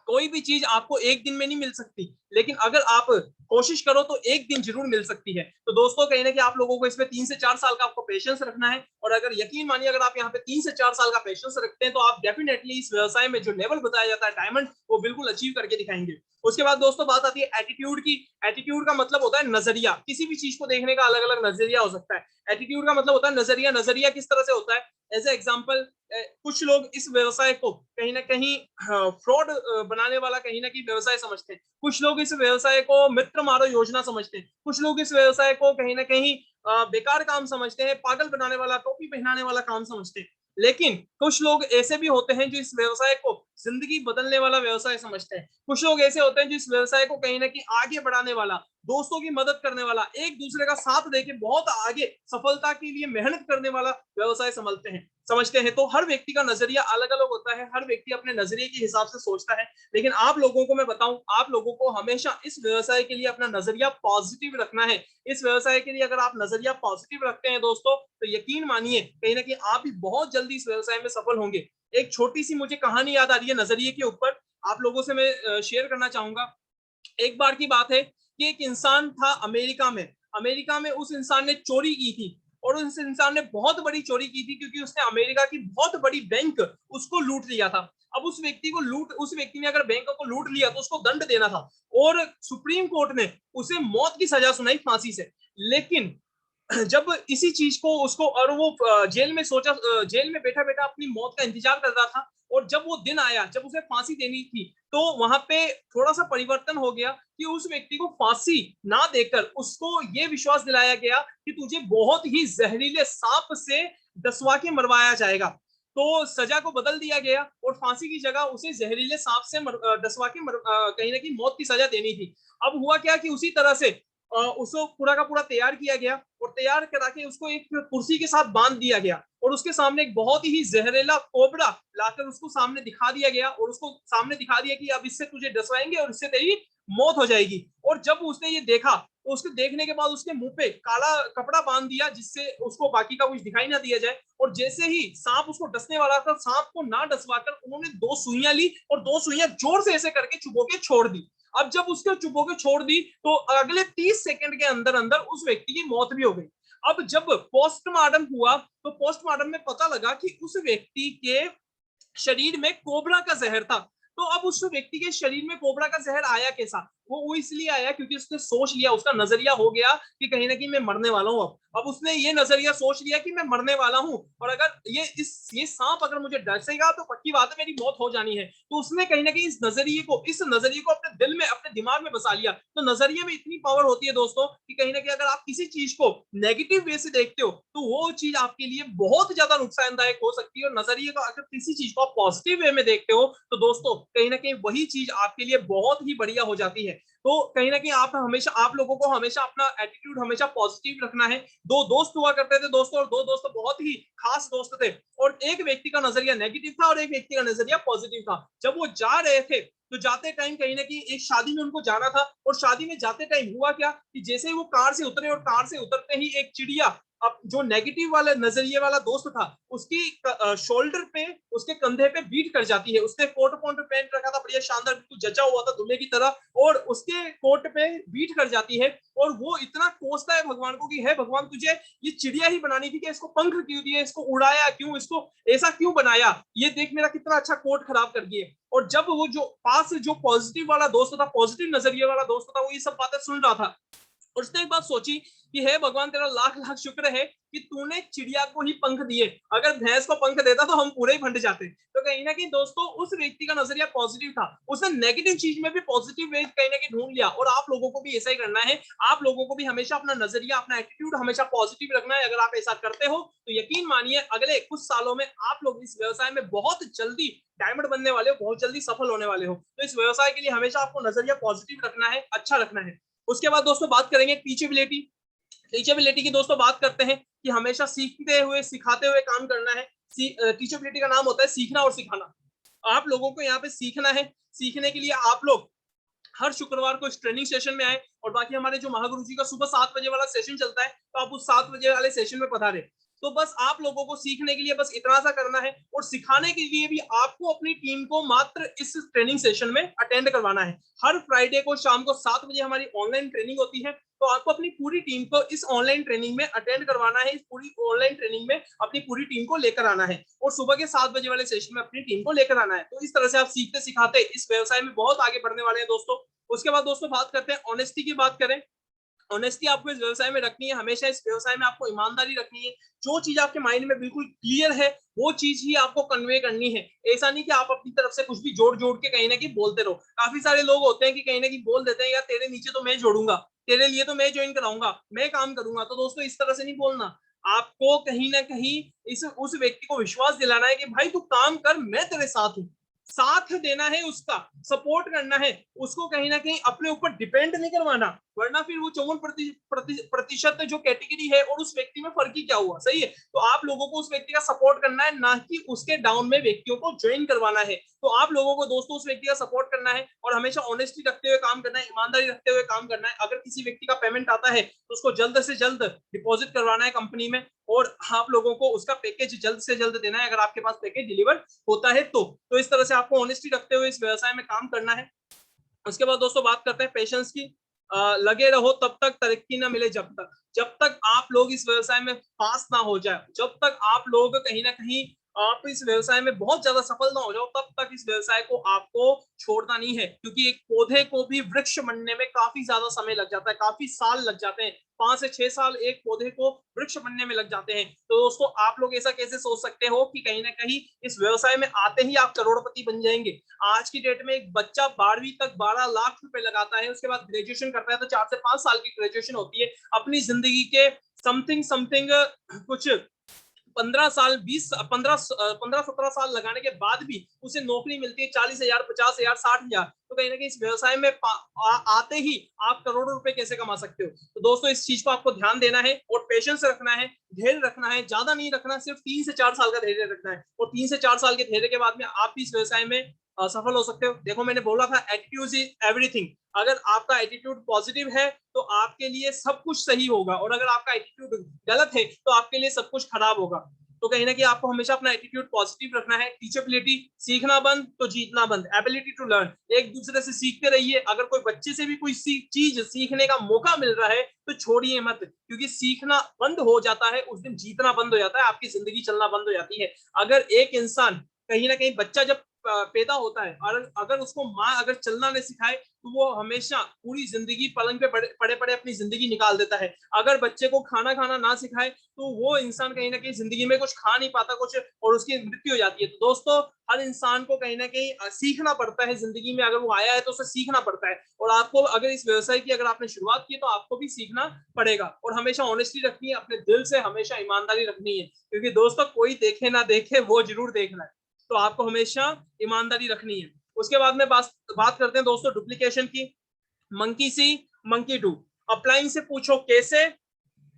कोई भी चीज आपको एक दिन में नहीं मिल सकती, लेकिन अगर आप कोशिश करो तो एक दिन जरूर मिल सकती है। तो दोस्तों कहीं ना कहीं आप लोगों को इसमें 3 से 4 साल का आपको पेशेंस रखना है। और अगर यकीन मानिए अगर आप यहाँ पे 3 से 4 साल का पेशेंस रखते हैं तो आप डेफिनेटली इस व्यवसाय में जो लेवल बताया जाता है डायमंड, वो बिल्कुल अचीव करके दिखाएंगे। उसके बाद दोस्तों बात आती है एटीट्यूड की। एटीट्यूड का मतलब होता है नजरिया। किसी भी चीज को देखने का अलग अलग नजरिया हो सकता है। एटीट्यूड का मतलब होता है नजरिया। नजरिया किस तरह से होता है? एज ए एग्जाम्पल, कुछ लोग इस व्यवसाय को कहीं ना कहीं फ्रॉड बनाने वाला कहीं ना कहीं व्यवसाय समझते हैं, कुछ लोग इस व्यवसाय को मित्र मारो योजना समझते हैं, कुछ लोग इस व्यवसाय को कहीं ना कहीं बेकार काम समझते हैं, पागल बनाने वाला, टोपी पहनाने वाला काम समझते हैं। लेकिन कुछ लोग ऐसे भी होते हैं जो इस व्यवसाय को जिंदगी बदलने वाला व्यवसाय समझते हैं। कुछ लोग ऐसे होते हैं जो इस व्यवसाय को कहीं ना कहीं आगे बढ़ाने वाला, दोस्तों की मदद करने वाला, एक दूसरे का साथ देके बहुत आगे सफलता के लिए मेहनत करने वाला व्यवसाय समझते हैं। तो हर व्यक्ति का नजरिया अलग अलग होता है, हर व्यक्ति अपने नजरिए के हिसाब से सोचता है। लेकिन आप लोगों को मैं बताऊं, आप लोगों को हमेशा इस व्यवसाय के लिए अपना नजरिया पॉजिटिव रखना है। इस व्यवसाय के लिए अगर आप नजरिया पॉजिटिव रखते हैं दोस्तों तो यकीन मानिए कहीं ना कहीं आप भी बहुत जल्दी इस व्यवसाय में सफल होंगे। एक छोटी सी मुझे कहानी याद आ रही है नजरिए के ऊपर, आप लोगों से मैं शेयर करना चाहूंगा। एक बार की बात है कि एक इंसान था अमेरिका में उस इंसान ने चोरी की थी और उस इंसान ने बहुत बड़ी चोरी की थी क्योंकि उसने अमेरिका की बहुत बड़ी बैंक उसको लूट लिया था। अब उस व्यक्ति ने अगर बैंक को लूट लिया तो उसको दंड देना था और सुप्रीम कोर्ट ने उसे मौत की सजा सुनाई फांसी से। लेकिन जब इसी चीज को उसको और वो जेल में बैठा बैठा अपनी मौत का इंतजार कर रहा था और जब वो दिन आया जब उसे फांसी देनी थी तो वहां पे थोड़ा सा परिवर्तन हो गया कि उस व्यक्ति को फांसी ना देकर उसको ये विश्वास दिलाया गया कि तुझे बहुत ही जहरीले सांप से डसवा के मरवाया जाएगा। तो सजा को बदल दिया गया और फांसी की जगह उसे जहरीले सांप से डसवा के कहीं ना कहीं मौत की सजा देनी थी। अब हुआ क्या कि उसी तरह से उसको पूरा का पूरा तैयार किया गया और तैयार करा के उसको एक कुर्सी के साथ बांध दिया गया और उसके सामने एक बहुत ही जहरीला कोबरा लाकर उसको सामने दिखा दिया गया और उसको सामने दिखा दिया कि अब इससे तुझे डसवाएंगे और इससे तेरी मौत हो जाएगी। और जब उसने ये देखा तो उसके देखने के बाद उसके मुंह पे काला कपड़ा बांध दिया जिससे उसको बाकी का कुछ दिखाई ना दिया जाए। और जैसे ही सांप उसको डसने वाला था, सांप को ना डसवाकर उन्होंने 2 सुइयां ली और 2 सुइयां जोर से ऐसे करके चुबो के छोड़ दी। अब जब उसके चुबो के छोड़ दी तो अगले 30 सेकंड के अंदर अंदर उस व्यक्ति की मौत भी हो गई। अब जब पोस्टमार्टम हुआ तो पोस्टमार्टम में पता लगा कि उस व्यक्ति के शरीर में कोबरा का जहर था। तो अब उस व्यक्ति के शरीर में कोबरा का जहर आया कैसा? वो इसलिए आया क्योंकि उसने सोच लिया, उसका नजरिया हो गया कि कहीं ना कहीं मैं मरने वाला हूं। अब उसने ये नजरिया सोच लिया कि मैं मरने वाला हूं और अगर ये सांप अगर मुझे डसेगा तो पक्की बात है मेरी मौत हो जानी है। तो उसने कहीं ना कहीं इस नजरिए को अपने दिल में, अपने दिमाग में बसा लिया। तो नजरिए में इतनी पावर होती है दोस्तों कि कहीं ना कहीं अगर आप किसी चीज को नेगेटिव वे से देखते हो तो वो चीज आपके लिए बहुत ज्यादा नुकसानदायक हो सकती है। और नजरिए का अगर किसी चीज को आप पॉजिटिव वे में देखते हो तो दोस्तों कहीं ना कहीं वही चीज आपके लिए बहुत ही बढ़िया हो जाती है। तो कहीं ना कहीं आप लोगों को हमेशा अपना एटीट्यूड हमेशा पॉजिटिव रखना है। 2 दोस्त हुआ करते थे दोस्तों और 2 दोस्त बहुत ही खास दोस्त थे और एक व्यक्ति का नजरिया नेगेटिव था और एक व्यक्ति का नजरिया पॉजिटिव था। जब वो जा रहे थे तो जाते टाइम कहीं ना कहीं एक शादी में उनको जाना था और शादी में जाते टाइम हुआ क्या कि जैसे ही वो कार से उतरे और कार से उतरते ही एक चिड़िया, अब जो नेगेटिव वाला नजरिए वाला दोस्त था उसकी शोल्डर पे, उसके कंधे पे बीट कर जाती है। उसने कोट पहन रखा था बढ़िया शानदार, बिल्कुल जचा हुआ था दूल्हे की तरह, और उसके कोट पे बीट कर जाती है और वो इतना कोसता है भगवान को कि हे भगवान तुझे ये चिड़िया ही बनानी थी कि इसको पंख क्यों दिए, इसको उड़ाया क्यों, इसको ऐसा क्यों बनाया, ये देख मेरा कितना अच्छा कोट खराब कर दिए। और जब वो जो पास जो पॉजिटिव वाला दोस्त था, पॉजिटिव नजरिए वाला दोस्त था, वो ये सब बातें सुन रहा था और उसने एक बात सोची कि हे भगवान, तेरा लाख लाख शुक्र है कि तूने चिड़िया को ही पंख दिए, अगर भैंस को पंख देता तो हम पूरे ही फंट जाते। तो कहीं ना कहीं दोस्तों उस व्यक्ति का नजरिया पॉजिटिव था, उसने नेगेटिव चीज में भी पॉजिटिव वे कहीं ना कहीं ढूंढ लिया। और आप लोगों को भी ऐसा ही करना है, आप लोगों को भी हमेशा अपना नजरिया, अपना एटीट्यूड हमेशा पॉजिटिव रखना है। अगर आप ऐसा करते हो तो यकीन मानिए अगले कुछ सालों में आप लोग इस व्यवसाय में बहुत जल्दी डायमंड बनने वाले हो, बहुत जल्दी सफल होने वाले हो। तो इस व्यवसाय के लिए हमेशा आपको नजरिया पॉजिटिव रखना है, अच्छा रखना है। उसके बाद दोस्तों बात करेंगे टीचेबिलिटी। टीचेबिलिटी की दोस्तों बात करते हैं कि हमेशा सीखते हुए सिखाते हुए काम करना है। टीचेबिलिटी का नाम होता है सीखना और सिखाना। आप लोगों को यहाँ पे सीखना है, सीखने के लिए आप लोग हर शुक्रवार को इस ट्रेनिंग सेशन में आए, और बाकी हमारे जो महागुरु जी का सुबह 7 बजे वाला सेशन चलता है, तो आप उस 7 बजे वाले सेशन में पधारे। तो बस आप लोगों को सीखने के लिए बस इतना सा करना है, और सिखाने के लिए भी आपको अपनी टीम को मात्र इस ट्रेनिंग सेशन में अटेंड करवाना है। हर फ्राइडे को शाम को 7 बजे हमारी ऑनलाइन ट्रेनिंग होती है, तो आपको अपनी पूरी टीम को इस ऑनलाइन ट्रेनिंग में अटेंड करवाना है। इस पूरी ऑनलाइन ट्रेनिंग में अपनी पूरी टीम को लेकर आना है, और सुबह के 7 बजे वाले सेशन में अपनी टीम को लेकर आना है। तो इस तरह से आप सीखते सिखाते इस व्यवसाय में बहुत आगे बढ़ने वाले हैं दोस्तों। उसके बाद दोस्तों बात करते हैं ऑनेस्टी की। बात करें, ऑनेस्टी आपको इस व्यवसाय में रखनी है, हमेशा इस व्यवसाय में आपको ईमानदारी रखनी है। जो चीज आपके माइंड में बिल्कुल क्लियर है वो चीज ही आपको कन्वे करनी है। ऐसा नहीं कि आप अपनी तरफ से कुछ भी जोड़ जोड़ के कहीं ना कहीं बोलते रहो। काफी सारे लोग होते हैं कि कहीं ना कहीं बोल देते हैं, यार तेरे नीचे तो मैं जोड़ूंगा, तेरे लिए तो मैं ज्वाइन कराऊंगा, मैं काम करूंगा। तो दोस्तों इस तरह से नहीं बोलना। आपको कहीं ना कहीं इस उस व्यक्ति को विश्वास दिलाना है कि भाई तू काम कर, मैं तेरे साथ हूँ। साथ देना है, उसका सपोर्ट करना है, उसको कहीं ना कहीं अपने ऊपर डिपेंड नहीं करवाना, वरना फिर वो 54% जो कैटेगरी है और उस व्यक्ति में फर्क ही क्या हुआ। सही है, तो आप लोगों को उस व्यक्ति का सपोर्ट करना है, ना कि उसके डाउन में व्यक्तियों को ज्वाइन करवाना है। तो आप लोगों को दोस्तों उस व्यक्ति का सपोर्ट करना है, और हमेशा ऑनेस्टी रखते हुए काम करना है, ईमानदारी रखते हुए काम करना है। अगर किसी व्यक्ति का पेमेंट आता है तो उसको जल्द से जल्द डिपॉजिट करवाना है कंपनी में, और आप लोगों को उसका पैकेज जल्द से जल्द देना है, अगर आपके पास पैकेज डिलीवर होता है तो इस तरह से आपको ऑनेस्टी रखते हुए इस व्यवसाय में काम करना है। उसके बाद दोस्तों बात करते हैं पेशेंस की। लगे रहो तब तक तरक्की ना मिले, जब तक आप लोग इस व्यवसाय में पास ना हो जाए, जब तक आप लोग कहीं ना कहीं आप इस व्यवसाय में बहुत ज्यादा सफल ना हो जाओ, तब तक इस व्यवसाय को आपको छोड़ना नहीं है। क्योंकि एक पौधे को भी वृक्ष बनने में काफी ज्यादा समय लग जाता है, काफी साल लग जाते हैं। 5 से 6 साल एक पौधे को वृक्ष बनने में लग जाते हैं। तो दोस्तों आप लोग ऐसा कैसे सोच सकते हो कि कहीं ना कहीं इस व्यवसाय में आते ही आप करोड़पति बन जाएंगे। आज की डेट में एक बच्चा 12वीं तक 12 लाख रुपए लगाता है, उसके बाद ग्रेजुएशन करता है तो 4 से 5 साल की ग्रेजुएशन होती है। अपनी जिंदगी के समथिंग समथिंग कुछ 15 साल 20 15-17 साल लगाने के बाद भी उसे नौकरी मिलती है 40,000, 50,000, 60,000। तो कहीं ना कहीं इस व्यवसाय में आते ही आप करोड़ों रुपए कैसे कमा सकते हो। तो दोस्तों इस चीज को आपको ध्यान देना है, और पेशेंस रखना है, धैर्य रखना है, ज्यादा नहीं रखना, सिर्फ 3 से 4 साल का धैर्य रखना है, और 3 से 4 साल के धैर्य के बाद में आप भी इस व्यवसाय में सफल हो सकते हो। देखो मैंने बोला था एटीट्यूड इज एवरीथिंग। अगर आपका एटीट्यूड पॉजिटिव है तो आपके लिए सब कुछ सही होगा, और अगर आपका एटीट्यूड गलत है तो आपके लिए सब कुछ खराब होगा। तो कहीं ना कहीं आपको हमेशा अपना एटीट्यूड पॉजिटिव रखना है। टीचेबिलिटी, सीखना बंद तो जीतना बंद। एबिलिटी टू लर्न, एक दूसरे से सीखते रहिए। अगर कोई बच्चे से भी कोई चीज सीखने का मौका मिल रहा है तो छोड़िए मत, क्योंकि सीखना बंद हो जाता है उस दिन जीतना बंद हो जाता है, आपकी जिंदगी चलना बंद हो जाती है। अगर एक इंसान कहीं ना कहीं बच्चा जब पैदा होता है, और अगर उसको माँ अगर चलना नहीं सिखाए तो वो हमेशा पूरी जिंदगी पलंग पे पड़े पड़े अपनी जिंदगी निकाल देता है। अगर बच्चे को खाना खाना ना सिखाए तो वो इंसान कहीं ना कहीं जिंदगी में कुछ खा नहीं पाता कुछ, और उसकी मृत्यु हो जाती है। तो दोस्तों हर इंसान को कहीं ना कहीं सीखना पड़ता है जिंदगी में। अगर वो आया है तो उसे सीखना पड़ता है, और आपको अगर इस व्यवसाय की अगर आपने शुरुआत की तो आपको भी सीखना पड़ेगा। और हमेशा ऑनेस्टी रखनी है, अपने दिल से हमेशा ईमानदारी रखनी है, क्योंकि दोस्तों कोई देखे ना देखे वो जरूर देखना है। तो आपको हमेशा ईमानदारी रखनी है। उसके बाद में बात करते हैं दोस्तों डुप्लीकेशन की। Monkey C monkey do, upline से पूछो कैसे,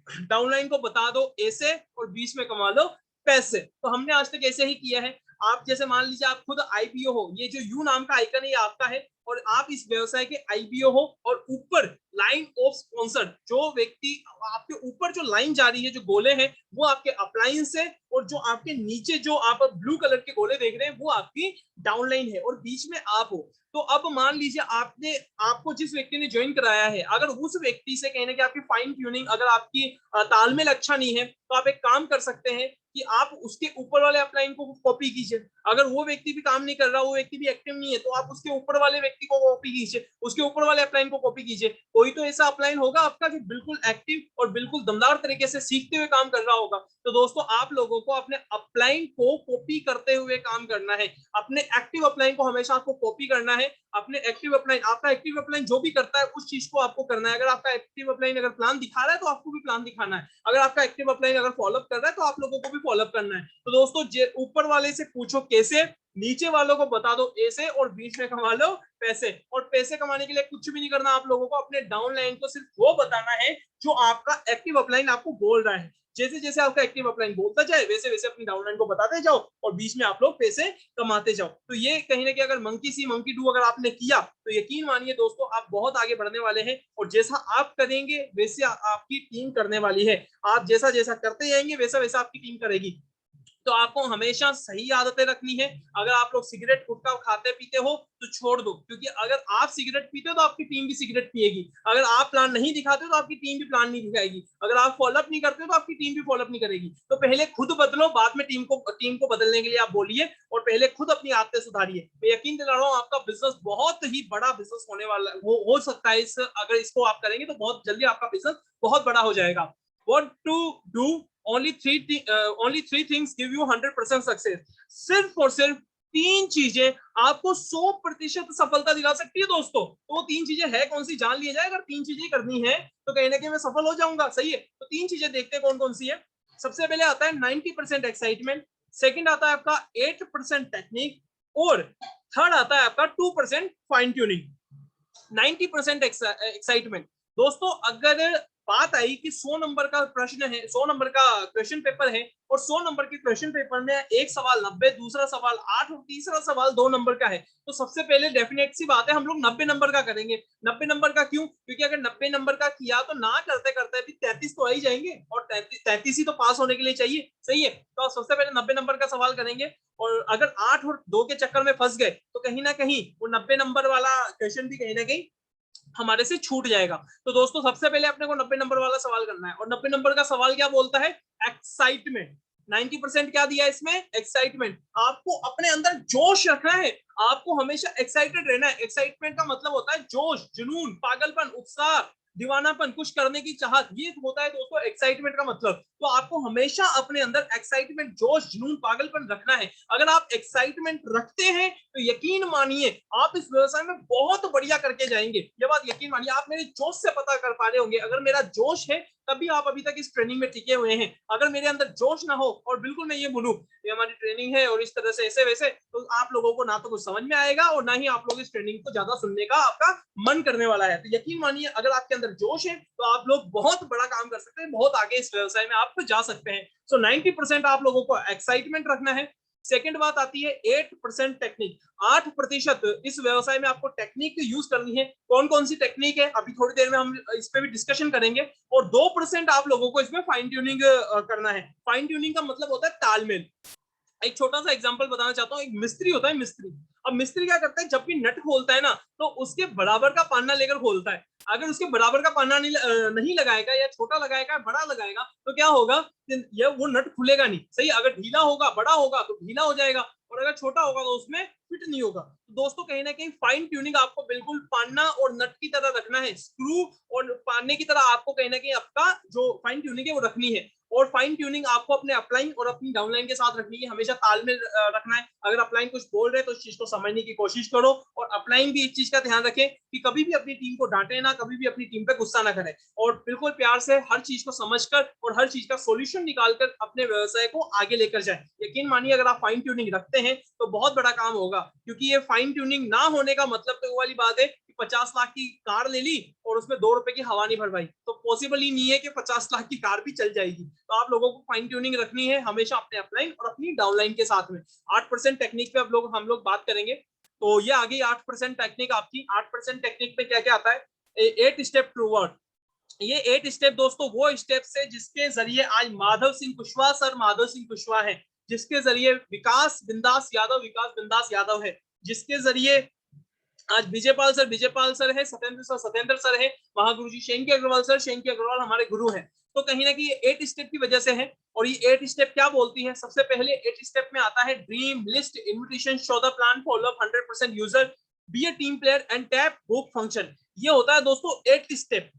डाउनलाइन को बता दो ऐसे, और बीच में कमा लो पैसे। तो हमने आज तक ऐसे ही किया है। आप जैसे मान लीजिए आप खुद आईपीओ हो, ये जो यू नाम का आइकन है ये आपका है, और आप इस व्यवसाय के आईपीओ हो, और ऊपर लाइन ऑफ स्पॉन्सर, जो व्यक्ति आपके ऊपर जो लाइन जा रही है, जो गोले हैं वो आपके अप्लायंस है, और जो आपके नीचे जो आप ब्लू कलर के गोले देख रहे हैं वो आपकी डाउनलाइन है, और बीच में आप हो। तो अब मान लीजिए आपको जिस व्यक्ति ने ज्वाइन कराया है, अगर उस व्यक्ति से कहने की आपकी फाइन ट्यूनिंग, अगर आपकी तालमेल अच्छा नहीं है, तो आप एक काम कर सकते हैं कि आप उसके ऊपर वाले अपलाइन को कॉपी कीजिए। अगर वो व्यक्ति भी काम नहीं कर रहा, वो व्यक्ति भी एक्टिव नहीं है, तो आप उसके ऊपर वाले व्यक्ति को कॉपी कीजिए, उसके ऊपर वाले अपलाइन को कॉपी कीजिए। कोई तो ऐसा अपलाइन होगा आपका जो बिल्कुल एक्टिव और बिल्कुल दमदार तरीके से सीखते हुए काम कर रहा होगा। तो दोस्तों आप लोगों को अपने अपलाइन को कॉपी करते हुए काम करना है। अपने एक्टिव अपलाइन को हमेशा आपको कॉपी करना है। अपने एक्टिव अपलाइन, आपका एक्टिव अपलाइन जो भी करता है उस चीज को आपको करना है। अगर आपका एक्टिव अपलाइन अगर प्लान दिखा रहा है तो आपको भी प्लान दिखाना है। अगर आपका एक्टिव अपलाइन अगर फॉलोअप कर रहा है तो आप लोगों को भी फॉलोअप करना है। तो दोस्तों ऊपर वाले से पूछो कैसे, नीचे वालों को बता दो ऐसे, और बीच में कमा लो पैसे। और पैसे कमाने के लिए कुछ भी नहीं करना आप लोगों को, अपने डाउनलाइन को सिर्फ वो बताना है जो आपका एक्टिव अपलाइन आपको बोल रहा है। जैसे जैसे आपका एक्टिव अपलाइन बोलता जाए वैसे वैसे अपनी डाउनलाइन को बताते जाओ और बीच में आप लोग पैसे कमाते जाओ। तो ये कहीं ना कहीं अगर मंकी सी मंकी डू अगर आपने किया तो यकीन मानिए दोस्तों आप बहुत आगे बढ़ने वाले हैं। और जैसा आप करेंगे वैसे आपकी टीम करने वाली है। आप जैसा जैसा करते जाएंगे वैसा वैसा आपकी टीम करेगी। तो आपको हमेशा सही आदतें रखनी है। अगर आप लोग सिगरेट गुटखा खाते पीते हो तो छोड़ दो, क्योंकि अगर आप सिगरेट पीते हो तो आपकी टीम भी सिगरेट पिएगी। अगर आप प्लान नहीं दिखाते हो तो आपकी टीम भी प्लान नहीं दिखाएगी। अगर आप फॉलोअप नहीं करते हो तो आपकी टीम भी फॉलोअप नहीं करेगी। तो पहले खुद बदलो, बाद में टीम को बदलने के लिए आप बोलिए, और पहले खुद अपनी आदतें सुधारिए। मैं यकीन दिला रहा हूँ आपका बिजनेस बहुत ही बड़ा बिजनेस होने वाला हो सकता है। अगर इसको आप करेंगे तो बहुत जल्दी आपका बिजनेस बहुत बड़ा हो जाएगा। What to do? only three things give you 100% success. सिर्फ और सिर्फ तीन चीजें आपको 100% सफलता दिला सकती है दोस्तों। तो वो तीन चीजें है कौन सी, जान लिया जाए। अगर तीन चीजें करनी है तो कहीं ना कहीं मैं सफल हो जाऊंगा। सही है, तो तीन चीजें देखते हैं कौन कौन सी है। सबसे पहले आता है 90% एक्साइटमेंट, सेकंड आता है आपका 8% टेक्निक, और थर्ड आता है आपका 2% फाइन ट्यूनिंग। 90% एक्साइटमेंट दोस्तों, अगर बात आई कि 100 नंबर का प्रश्न है, 100 नंबर का क्वेश्चन पेपर है, और 100 नंबर के क्वेश्चन पेपर में एक सवाल 90, दूसरा सवाल 8 और तीसरा सवाल 2 नंबर का है, तो सबसे पहले डेफिनेट सी बात है हम लोग 90 नंबर का करेंगे। 90 नंबर का क्यों? क्योंकि अगर 90 नंबर का किया तो ना करते करते भी 33 तो आ ही जाएंगे, और 33 ही तो पास होने के लिए चाहिए। सही है, तो सबसे पहले 90 नंबर का सवाल करेंगे। और अगर 8 और 2 के चक्कर में फंस गए तो कहीं ना कहीं वो 90 नंबर वाला क्वेश्चन भी कहीं ना कहीं हमारे से छूट जाएगा। तो दोस्तों सबसे पहले अपने को 90 नंबर वाला सवाल करना है। और 90 नंबर का सवाल क्या बोलता है? एक्साइटमेंट। 90% क्या दिया इसमें? एक्साइटमेंट। आपको अपने अंदर जोश रखना है, आपको हमेशा एक्साइटेड रहना है। एक्साइटमेंट का मतलब होता है जोश, जुनून, पागलपन, उत्साह, दीवानापन, कुछ करने की चाहत, ये होता है दोस्तों एक्साइटमेंट का मतलब। तो आपको हमेशा अपने अंदर एक्साइटमेंट, जोश, जुनून, पागलपन रखना है। अगर आप एक्साइटमेंट रखते हैं तो यकीन मानिए आप इस व्यवसाय में बहुत बढ़िया करके जाएंगे। ये बात यकीन मानिए, आप मेरे जोश से पता कर पा रहे होंगे। अगर मेरा जोश है तभी आप अभी तक इस ट्रेनिंग में टिके हुए हैं। अगर मेरे अंदर जोश ना हो और बिल्कुल मैं ये बोलूं ये हमारी ट्रेनिंग है और इस तरह से ऐसे वैसे, तो आप लोगों को ना तो कुछ समझ में आएगा और ना ही आप लोग इस ट्रेनिंग को ज्यादा सुनने का आपका मन करने वाला है। तो यकीन मानिए अगर आपके अंदर जोश है तो आप लोग बहुत बड़ा काम कर सकते हैं, बहुत आगे इस व्यवसाय में आप जा सकते हैं। सो 90% आप लोगों को एक्साइटमेंट रखना है। सेकेंड बात आती है 8% टेक्निक। 8% इस व्यवसाय में आपको टेक्निक यूज करनी है। कौन कौन सी टेक्निक है अभी थोड़ी देर में हम इस पे भी डिस्कशन करेंगे। और 2% आप लोगों को इसमें फाइन ट्यूनिंग करना है। फाइन ट्यूनिंग का मतलब होता है तालमेल। एक छोटा सा एग्जांपल बताना चाहता हूँ। एक मिस्त्री होता है, मिस्त्री। अब मिस्त्री क्या करता है, जब भी नट खोलता है ना तो उसके बराबर का पाना लेकर खोलता है। अगर उसके बराबर का पाना नहीं लगाएगा, या छोटा लगाएगा, बड़ा लगाएगा, तो क्या होगा, ये वो नट खुलेगा नहीं। सही, अगर ढीला होगा, बड़ा होगा तो ढीला हो जाएगा, और अगर छोटा होगा तो उसमें फिट नहीं होगा। तो दोस्तों कहीं ना कहीं फाइन ट्यूनिंग आपको बिल्कुल पाना और नट की तरह रखना है। स्क्रू और पाने की तरह आपको कहीं ना कहीं आपका जो फाइन ट्यूनिंग है वो रखनी है। और फाइन ट्यूनिंग आपको अपने अपलाइन और अपनी डाउनलाइन के साथ रखनी है। हमेशा तालमेल रखना है। अगर अपलाइन कुछ बोल रहे हैं तो उस चीज को समझने की कोशिश करो, और अपलाइन भी इस चीज का ध्यान रखें कि कभी भी अपनी टीम को डांटे ना, कभी भी अपनी टीम पे गुस्सा ना करें, और बिल्कुल प्यार से हर चीज को समझकर और हर चीज का सोल्यूशन निकालकर अपने व्यवसाय को आगे लेकर जाए। यकीन मानिए अगर आप फाइन ट्यूनिंग रखते हैं तो बहुत बड़ा काम होगा। क्योंकि ये फाइन ट्यूनिंग ना होने का मतलब तो वो वाली बात है कि 50 लाख की कार ले ली और उसमें 2 रुपए की हवा नहीं भरवाई, तो पॉसिबल ही नहीं है कि 50 लाख की कार भी चल जाएगी। तो आप लोगों को फाइन ट्यूनिंग रखनी है हमेशा अपने अपलाइन और अपनी डाउनलाइन के साथ में। 8% टेक्निक पे हम लोग बात करेंगे। तो ये आ गई 8% टेक्निक आपकी। 8% टेक्निक में क्या क्या आता है? 8 स्टेप टूवर्ड। ये 8 स्टेप दोस्तों वो स्टेप्स है जिसके जरिए आज माधव सिंह कुशवाहा, सर माधव सिंह कुशवाहा है, जिसके जरिए विकास बिंदास यादव है, जिसके जरिए आज विजयपाल सर है, सत्येंद्र सर है, महागुरु जी शेंकी अग्रवाल हमारे गुरु हैं। तो कहीं ना कहीं ये 8 स्टेप की वजह से है। और ये 8 स्टेप क्या बोलती है? सबसे पहले 8 स्टेप में आता है dream list, invitation, show the plan, follow up, 100% user, be a team player and tap book function. ये होता है दोस्तों 8 स्टेप।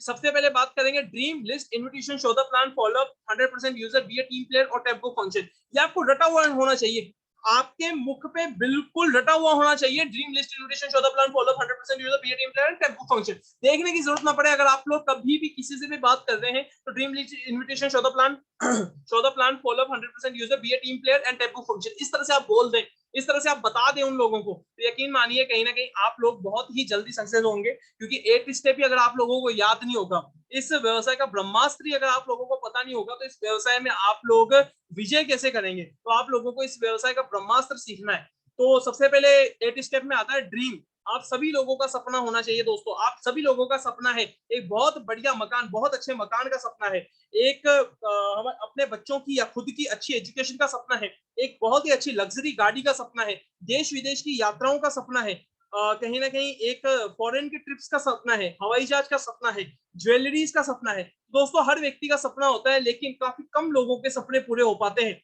सबसे पहले बात करेंगे dream list, invitation, show the plan, follow up, 100% user, be a team player और tap book function. ये आपको रटा हुआ होना चाहिए, आपके मुख पे बिल्कुल रटा हुआ होना चाहिए। Dream list, invitation, show the plan, follow 100% user, be a team player, tempo function. देखने की जरूरत ना पड़े, अगर आप लोग कभी भी किसी से भी बात कर रहे हैं तो dream list, invitation, show the plan, follow 100% user, be a team player and tempo function, इस तरह से आप बोल दें, इस तरह से आप बता दें उन लोगों को, तो यकीन मानिए कहीं ना कहीं आप लोग बहुत ही जल्दी सक्सेस होंगे। क्योंकि 8 स्टेप ही अगर आप लोगों को याद नहीं होगा, इस व्यवसाय का ब्रह्मास्त्र अगर आप लोगों को पता नहीं होगा, तो इस व्यवसाय में आप लोग विजय कैसे करेंगे? तो आप लोगों को इस व्यवसाय का ब्रह्मास्त्र सीखना है। तो सबसे पहले 8 स्टेप में आता है ड्रीम। आप सभी लोगों का सपना होना चाहिए दोस्तों, आप सभी लोगों का सपना है एक बहुत बढ़िया मकान, बहुत अच्छे मकान का सपना है, एक अपने बच्चों की या खुद की अच्छी एजुकेशन का सपना है, एक बहुत ही अच्छी लग्जरी गाड़ी का सपना है, देश विदेश की यात्राओं का सपना है, कहीं ना कहीं एक फॉरेन की ट्रिप्स का सपना है, हवाई जहाज का सपना है, ज्वेलरीज का सपना है। दोस्तों हर व्यक्ति का सपना होता है, लेकिन काफी कम लोगों के सपने पूरे हो पाते हैं,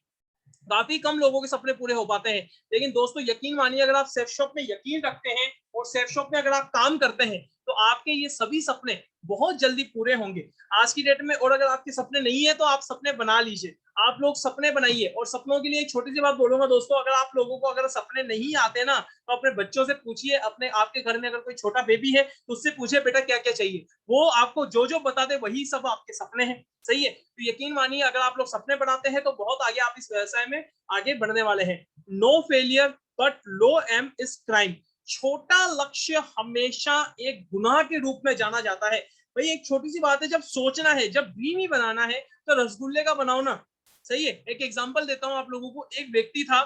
काफी कम लोगों के सपने पूरे हो पाते हैं। लेकिन दोस्तों यकीन मानिए, अगर आप सेफ शॉप में यकीन रखते हैं और सेफ शॉप में अगर आप काम करते हैं, तो आपके ये सभी सपने बहुत जल्दी पूरे होंगे आज की डेट में। और अगर आपके सपने नहीं है तो आप सपने बना लीजिए, आप लोग सपने बनाइए। और सपनों के लिए एक छोटी सी बात बोलूंगा दोस्तों, अगर आप लोगों को अगर सपने नहीं आते ना, तो अपने बच्चों से पूछिए, अपने आपके घर में अगर कोई छोटा बेबी है तो उससे पूछिए बेटा क्या क्या चाहिए, वो आपको जो जो बता दे वही सब आपके सपने हैं। सही है? तो यकीन मानिए अगर आप लोग सपने बनाते हैं तो बहुत आगे आप इस व्यवसाय में आगे बढ़ने वाले हैं। No failure but low aim is crime. छोटा लक्ष्य हमेशा एक गुनाह के रूप में जाना जाता है। भाई एक छोटी सी बात है, जब सोचना है, जब ड्रीम ही बनाना है तो रसगुल्ले का बनाओ ना। सही है? एक एग्जांपल देता हूं आप लोगों को। एक व्यक्ति था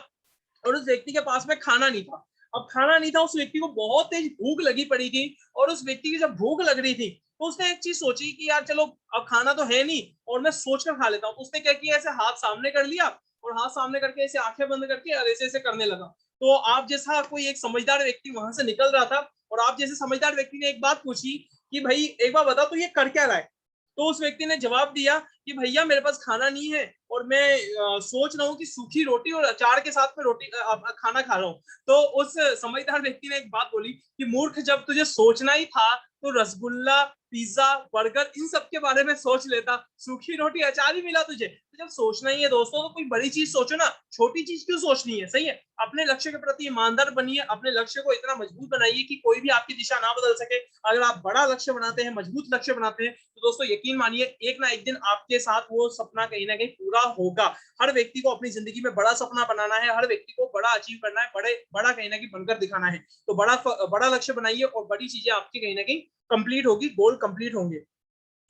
और उस व्यक्ति के पास में खाना नहीं था। अब खाना नहीं था, उस व्यक्ति को बहुत तेज भूख लगी पड़ी थी। और उस व्यक्ति की जब भूख लग रही थी तो उसने एक चीज सोची कि यार चलो अब खाना तो है नहीं और मैं सोच कर खा लेता हूँ। तो उसने क्या किया, ऐसे हाथ सामने कर लिया और हाथ सामने करके ऐसे आंखें बंद करके और ऐसे ऐसे करने लगा। तो आप जैसा कोई एक समझदार व्यक्ति वहां से निकल रहा था और आप जैसे समझदार व्यक्ति ने एक बात पूछी कि भाई एक बार बता तू ये कर क्या रहा है? तो उस व्यक्ति ने जवाब दिया कि भैया मेरे पास खाना नहीं है और मैं सोच रहा हूँ कि सूखी रोटी और अचार के साथ में रोटी खाना खा रहा हूँ। तो उस समझदार व्यक्ति ने एक बात बोली कि मूर्ख, जब तुझे सोचना ही था तो रसगुल्ला, पिज्जा, बर्गर इन सब के बारे में सोच लेता, सूखी रोटी अचार ही मिला तुझे। तो जब सोचना ही है दोस्तों तो कोई बड़ी चीज सोचो ना, छोटी चीज क्यों सोचनी है? सही है? अपने लक्ष्य के प्रति ईमानदार बनिए, अपने लक्ष्य को इतना मजबूत बनाइए कि कोई भी आपकी दिशा ना बदल सके। अगर आप बड़ा लक्ष्य बनाते हैं, मजबूत लक्ष्य बनाते हैं, तो दोस्तों यकीन मानिए एक ना एक दिन आपके साथ वो सपना कहीं ना कहीं पूरा होगा। हर व्यक्ति को अपनी जिंदगी में बड़ा सपना बनाना है, हर व्यक्ति को बड़ा अचीव करना है, बड़ा कहीं ना कहीं बनकर दिखाना है। तो बड़ा लक्ष्य बनाइए और बड़ी चीजें आपकी कहीं ना कहीं कंप्लीट होगी, गोल कंप्लीट होंगे।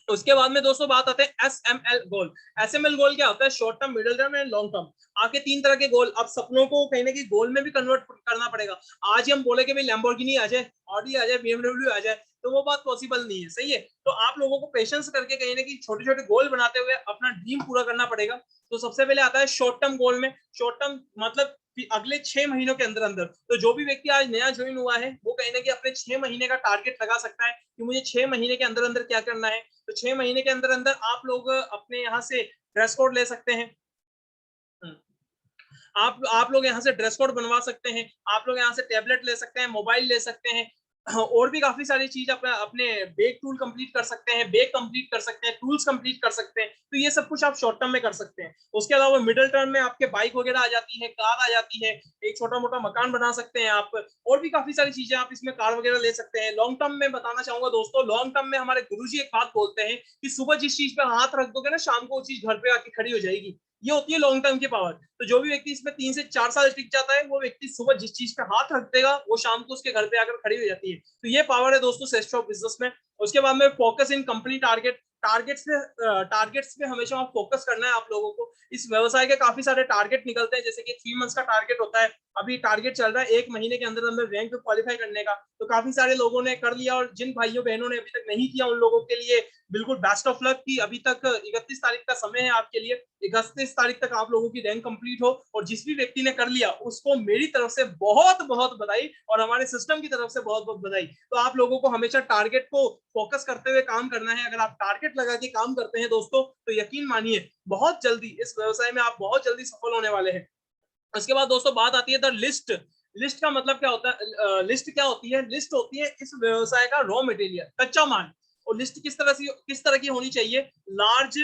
उसके बाद में दोस्तों बात आते हैं एसएमएल गोल। एसएमएल गोल क्या होता है? Short term, middle term and long term. आपके 3 तरह के गोल। अब सपनों को कहीं ना कहीं गोल में भी कन्वर्ट करना पड़ेगा। आज ही हम बोले कि भाई लैम्बोर्गिनी आ जाए, ऑडी आ जाए, बीएमडब्ल्यू आ जाए, तो वो बात पॉसिबल नहीं है। सही है? तो आप लोगों को पेशेंस करके कहीं ना कहीं छोटे छोटे गोल बनाते हुए अपना ड्रीम पूरा करना पड़ेगा। तो सबसे पहले आता है शॉर्ट टर्म गोल में। शॉर्ट टर्म मतलब अगले 6 महीनों के अंदर अंदर। तो जो भी व्यक्ति आज नया ज्वाइन हुआ है वो कहीं ना कहीं अपने 6 महीने का टारगेट लगा सकता है कि मुझे 6 महीने के अंदर अंदर क्या करना है। तो 6 महीने के अंदर अंदर आप लोग अपने यहाँ से ड्रेस कोड ले सकते हैं। आप लोग यहाँ से ड्रेस कोड बनवा सकते हैं, आप लोग यहाँ से टैबलेट ले सकते हैं, मोबाइल ले सकते हैं, और भी काफी सारी चीज अपने बेग टूल कंप्लीट कर सकते हैं, बेग कंप्लीट कर सकते हैं, टूल्स कंप्लीट कर सकते हैं। तो ये सब कुछ आप शॉर्ट टर्म में कर सकते हैं। उसके अलावा मिडिल टर्म में आपके बाइक वगैरह आ जाती है, कार आ जाती है, एक छोटा मोटा मकान बना सकते हैं आप, और भी काफी सारी चीजें आप इसमें कार वगैरह ले सकते हैं। लॉन्ग टर्म में बताना चाहूंगा दोस्तों, लॉन्ग टर्म में हमारे गुरुजी एक बात बोलते हैं कि सुबह जिस चीज पे हाथ रख दोगे ना, शाम को वो चीज घर पे आके खड़ी हो जाएगी। ये होती है लॉन्ग टर्म की पावर। तो जो भी व्यक्ति इसमें 3 से 4 साल टिक जाता है, वो व्यक्ति सुबह जिस चीज पे हाथ रख देगा वो शाम को उसके घर पे आकर खड़ी हो जाती है। तो ये पावर है दोस्तों श्रेष्ठ ऑफ बिजनेस में। उसके बाद में focus in company target. Targets पे हमेशा आप फोकस करना है आप लोगों को। इस व्यवसाय के काफी सारे टारगेट निकलते हैं, जैसे कि 3 मंथ्स का टारगेट होता है, अभी टारगेट चल रहा है 1 महीने के अंदर अंदर रैंक क्वालिफाई करने का। तो काफी सारे लोगों ने कर लिया, और जिन भाइयों बहनों ने अभी तक नहीं किया उन लोगों के लिए बिल्कुल बेस्ट ऑफ लक की अभी तक 31 तारीख का समय है आपके लिए। 31 तारीख तक आप लोगों की रैंक कंप्लीट हो, और जिस भी व्यक्ति ने कर लिया उसको मेरी तरफ से बहुत बहुत बधाई, और हमारे सिस्टम की तरफ से बहुत बहुत बधाई। तो आप लोगों को हमेशा टारगेट को फोकस करते हुए काम करना है। अगर आप टारगेट लगा के काम करते हैं दोस्तों, तो यकीन मानिए बहुत जल्दी इस व्यवसाय में आप बहुत जल्दी सफल होने वाले हैं। उसके बाद दोस्तों बात आती है द लिस्ट। लिस्ट का मतलब क्या होता है? लिस्ट क्या होती है? लिस्ट होती है इस व्यवसाय का रॉ मटेरियल, कच्चा माल। और लिस्ट किस तरह की होनी चाहिए? Large,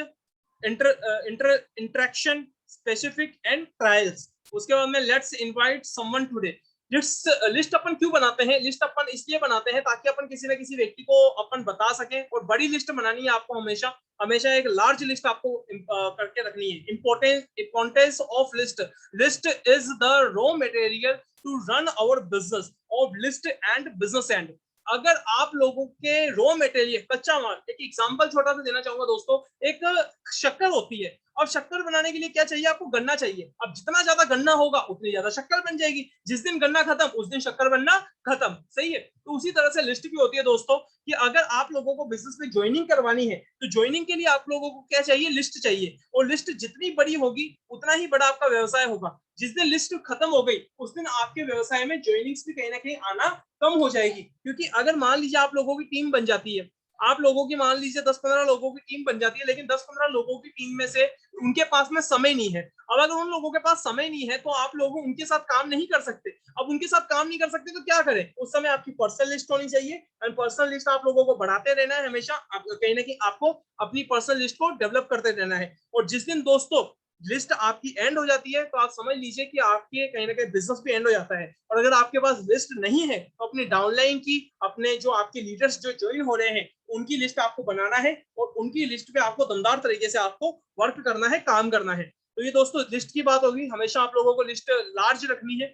interaction, specific and trials. उसके बाद में let's invite someone today. List अपन क्यों बनाते हैं? लिस्ट अपन इसलिए बनाते हैं ताकि अपन किसी न किसी व्यक्ति को अपन बता सकें, और बड़ी लिस्ट बनानी है आपको हमेशा। हमेशा एक लार्ज लिस्ट आपको करके रखनी है। Importance of list. List is the raw material to run our business of list end business end. अगर आप लोगों के रॉ मटेरियल, कच्चा माल, एक एग्जांपल छोटा सा देना चाहूंगा दोस्तों। एक शक्कर होती है, और शक्कर बनाने के लिए क्या चाहिए? आपको गन्ना चाहिए। अब जितना ज्यादा गन्ना होगा उतनी ज्यादा शक्कर बन जाएगी। जिस दिन गन्ना खत्म उस दिन शक्कर बनना खत्म। सही है? तो उसी तरह से लिस्ट भी होती है दोस्तों, कि अगर आप लोगों को बिजनेस में ज्वाइनिंग करवानी है तो ज्वाइनिंग के लिए आप लोगों को क्या चाहिए? लिस्ट चाहिए। और लिस्ट जितनी बड़ी होगी उतना ही बड़ा आपका व्यवसाय होगा। जिस दिन लिस्ट खत्म हो गई उस दिन आपके व्यवसाय में ज्वाइनिंग्स भी कहीं ना कहीं आना कम हो जाएगी। क्योंकि अगर मान लीजिए आप लोगों की टीम बन जाती है, आप लोगों की मान लीजिए 10-15 लोगों की टीम बन जाती है, लेकिन 10-15 लोगों की टीम में से उनके पास में समय नहीं है। अब अगर उन लोगों के पास समय नहीं है तो आप लोग उनके साथ काम नहीं कर सकते। अब उनके साथ काम नहीं कर सकते तो क्या करें? उस समय आपकी पर्सनल लिस्ट होनी चाहिए, एंड पर्सनल लिस्ट आप लोगों को बढ़ाते रहना है हमेशा। कहीं ना कहीं आपको अपनी पर्सनल लिस्ट को डेवलप करते रहना है। और जिस दिन दोस्तों लिस्ट आपकी एंड हो जाती है तो आप समझ लीजिए कि आपके कहीं ना कहीं बिजनेस भी एंड हो जाता है। और अगर आपके पास लिस्ट नहीं है तो अपनी डाउनलाइन की, अपने जो आपके लीडर्स जो ज्वाइन हो रहे हैं उनकी लिस्ट आपको बनाना है, और उनकी लिस्ट पे आपको दमदार तरीके से आपको वर्क करना है, काम करना है। तो ये दोस्तों लिस्ट की बात होगी। हमेशा आप लोगों को लिस्ट लार्ज रखनी है।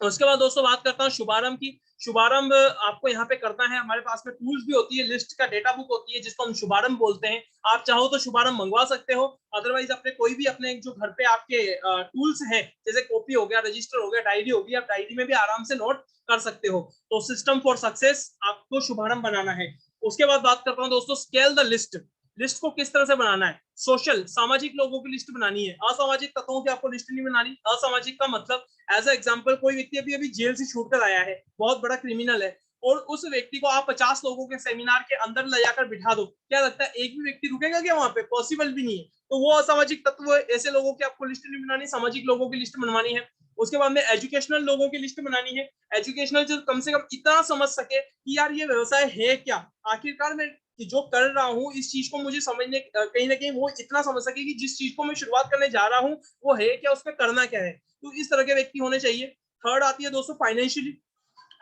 उसके बाद दोस्तों बात करता हूँ शुभारंभ की। शुभारंभ आपको यहाँ पे करना है। हमारे पास में टूल्स भी होती है, लिस्ट का डेटा बुक होती है जिसको हम शुभारंभ बोलते हैं। आप चाहो तो शुभारंभ मंगवा सकते हो, अदरवाइज अपने कोई भी अपने जो घर पे आपके टूल्स हैं, जैसे कॉपी हो गया, रजिस्टर हो गया, डायरी होगी, आप डायरी में भी आराम से नोट कर सकते हो। तो सिस्टम फॉर सक्सेस आपको शुभारंभ बनाना है। उसके बाद बात करता हूँ दोस्तों स्केल द लिस्ट। लिस्ट को किस तरह से बनाना है? सोशल, सामाजिक लोगों की लिस्ट बनानी है, असामाजिक तत्वों की आपको लिस्ट नहीं बनानी। असामाजिक का मतलब एज ए एग्जाम्पल, कोई व्यक्ति अभी अभी जेल से छूट कर आया है, बहुत बड़ा क्रिमिनल है, और उस व्यक्ति को आप 50 लोगों के सेमिनार के अंदर ले जाकर बिठा दो, क्या लगता है एक भी व्यक्ति रुकेगा क्या वहां पे? पॉसिबल भी नहीं है। तो वो असामाजिक तत्व, ऐसे लोगों की आपको लिस्ट नहीं बनानी, सामाजिक लोगों की लिस्ट बनवानी है। उसके बाद में एजुकेशनल लोगों की लिस्ट बनानी है। एजुकेशनल जो कम से कम इतना समझ सके कि यार ये व्यवसाय है क्या, आखिरकार मैं कि जो कर रहा हूँ इस चीज को मुझे समझने, कहीं ना कहीं वो इतना समझ सके कि जिस चीज को मैं शुरुआत करने जा रहा हूँ वो है क्या, उसमें करना क्या है। तो इस तरह के व्यक्ति होने चाहिए। थर्ड आती है दोस्तों फाइनेंशियली।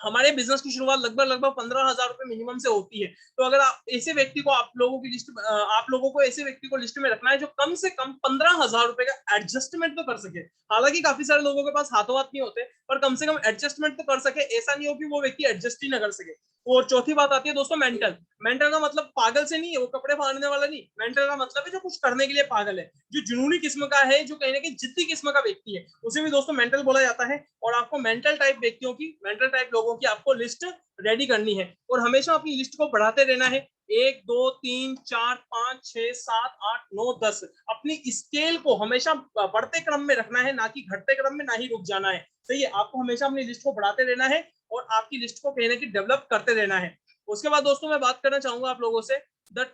हमारे बिजनेस की शुरुआत लगभग 15,000 रुपए मिनिमम से होती है। तो अगर आप ऐसे व्यक्ति को, आप लोगों को ऐसे व्यक्ति को लिस्ट में रखना है जो कम से कम 15,000 रुपए का एडजस्टमेंट तो कर सके। हालांकि काफी सारे लोगों के पास हाथों हाथ नहीं होते, पर कम से कम एडजस्टमेंट तो कर सके। ऐसा नहीं हो कि वो व्यक्ति एडजस्ट ही ना कर सके। और चौथी बात आती है दोस्तों मेंटल। मेंटल का मतलब पागल से नहीं है, वो कपड़े फाड़ने वाला नहीं। मेंटल का मतलब है जो कुछ करने के लिए पागल है, जो जुनूनी किस्म का है, जो कहीं ना कहीं जिद्दी किस्म का व्यक्ति है, उसे भी दोस्तों मेंटल बोला जाता है। और आपको मेंटल टाइप व्यक्तियों की, मेंटल टाइप लोगों की आपको लिस्ट रेडी करनी है, और हमेशा अपनी लिस्ट को बढ़ाते रहना है। 1 2 3 4 5 6 7 8 9 10 अपनी स्केल को हमेशा बढ़ते क्रम में रखना है, ना कि घटते क्रम में, ना ही रुक जाना है। सही है? आपको हमेशा अपनी लिस्ट को बढ़ाते रहना है और आपकी लिस्ट को कहीं ना कहीं डेवलप करते रहना है। उसके बाद दोस्तों मैं बात करना चाहूंगा आप लोगों से the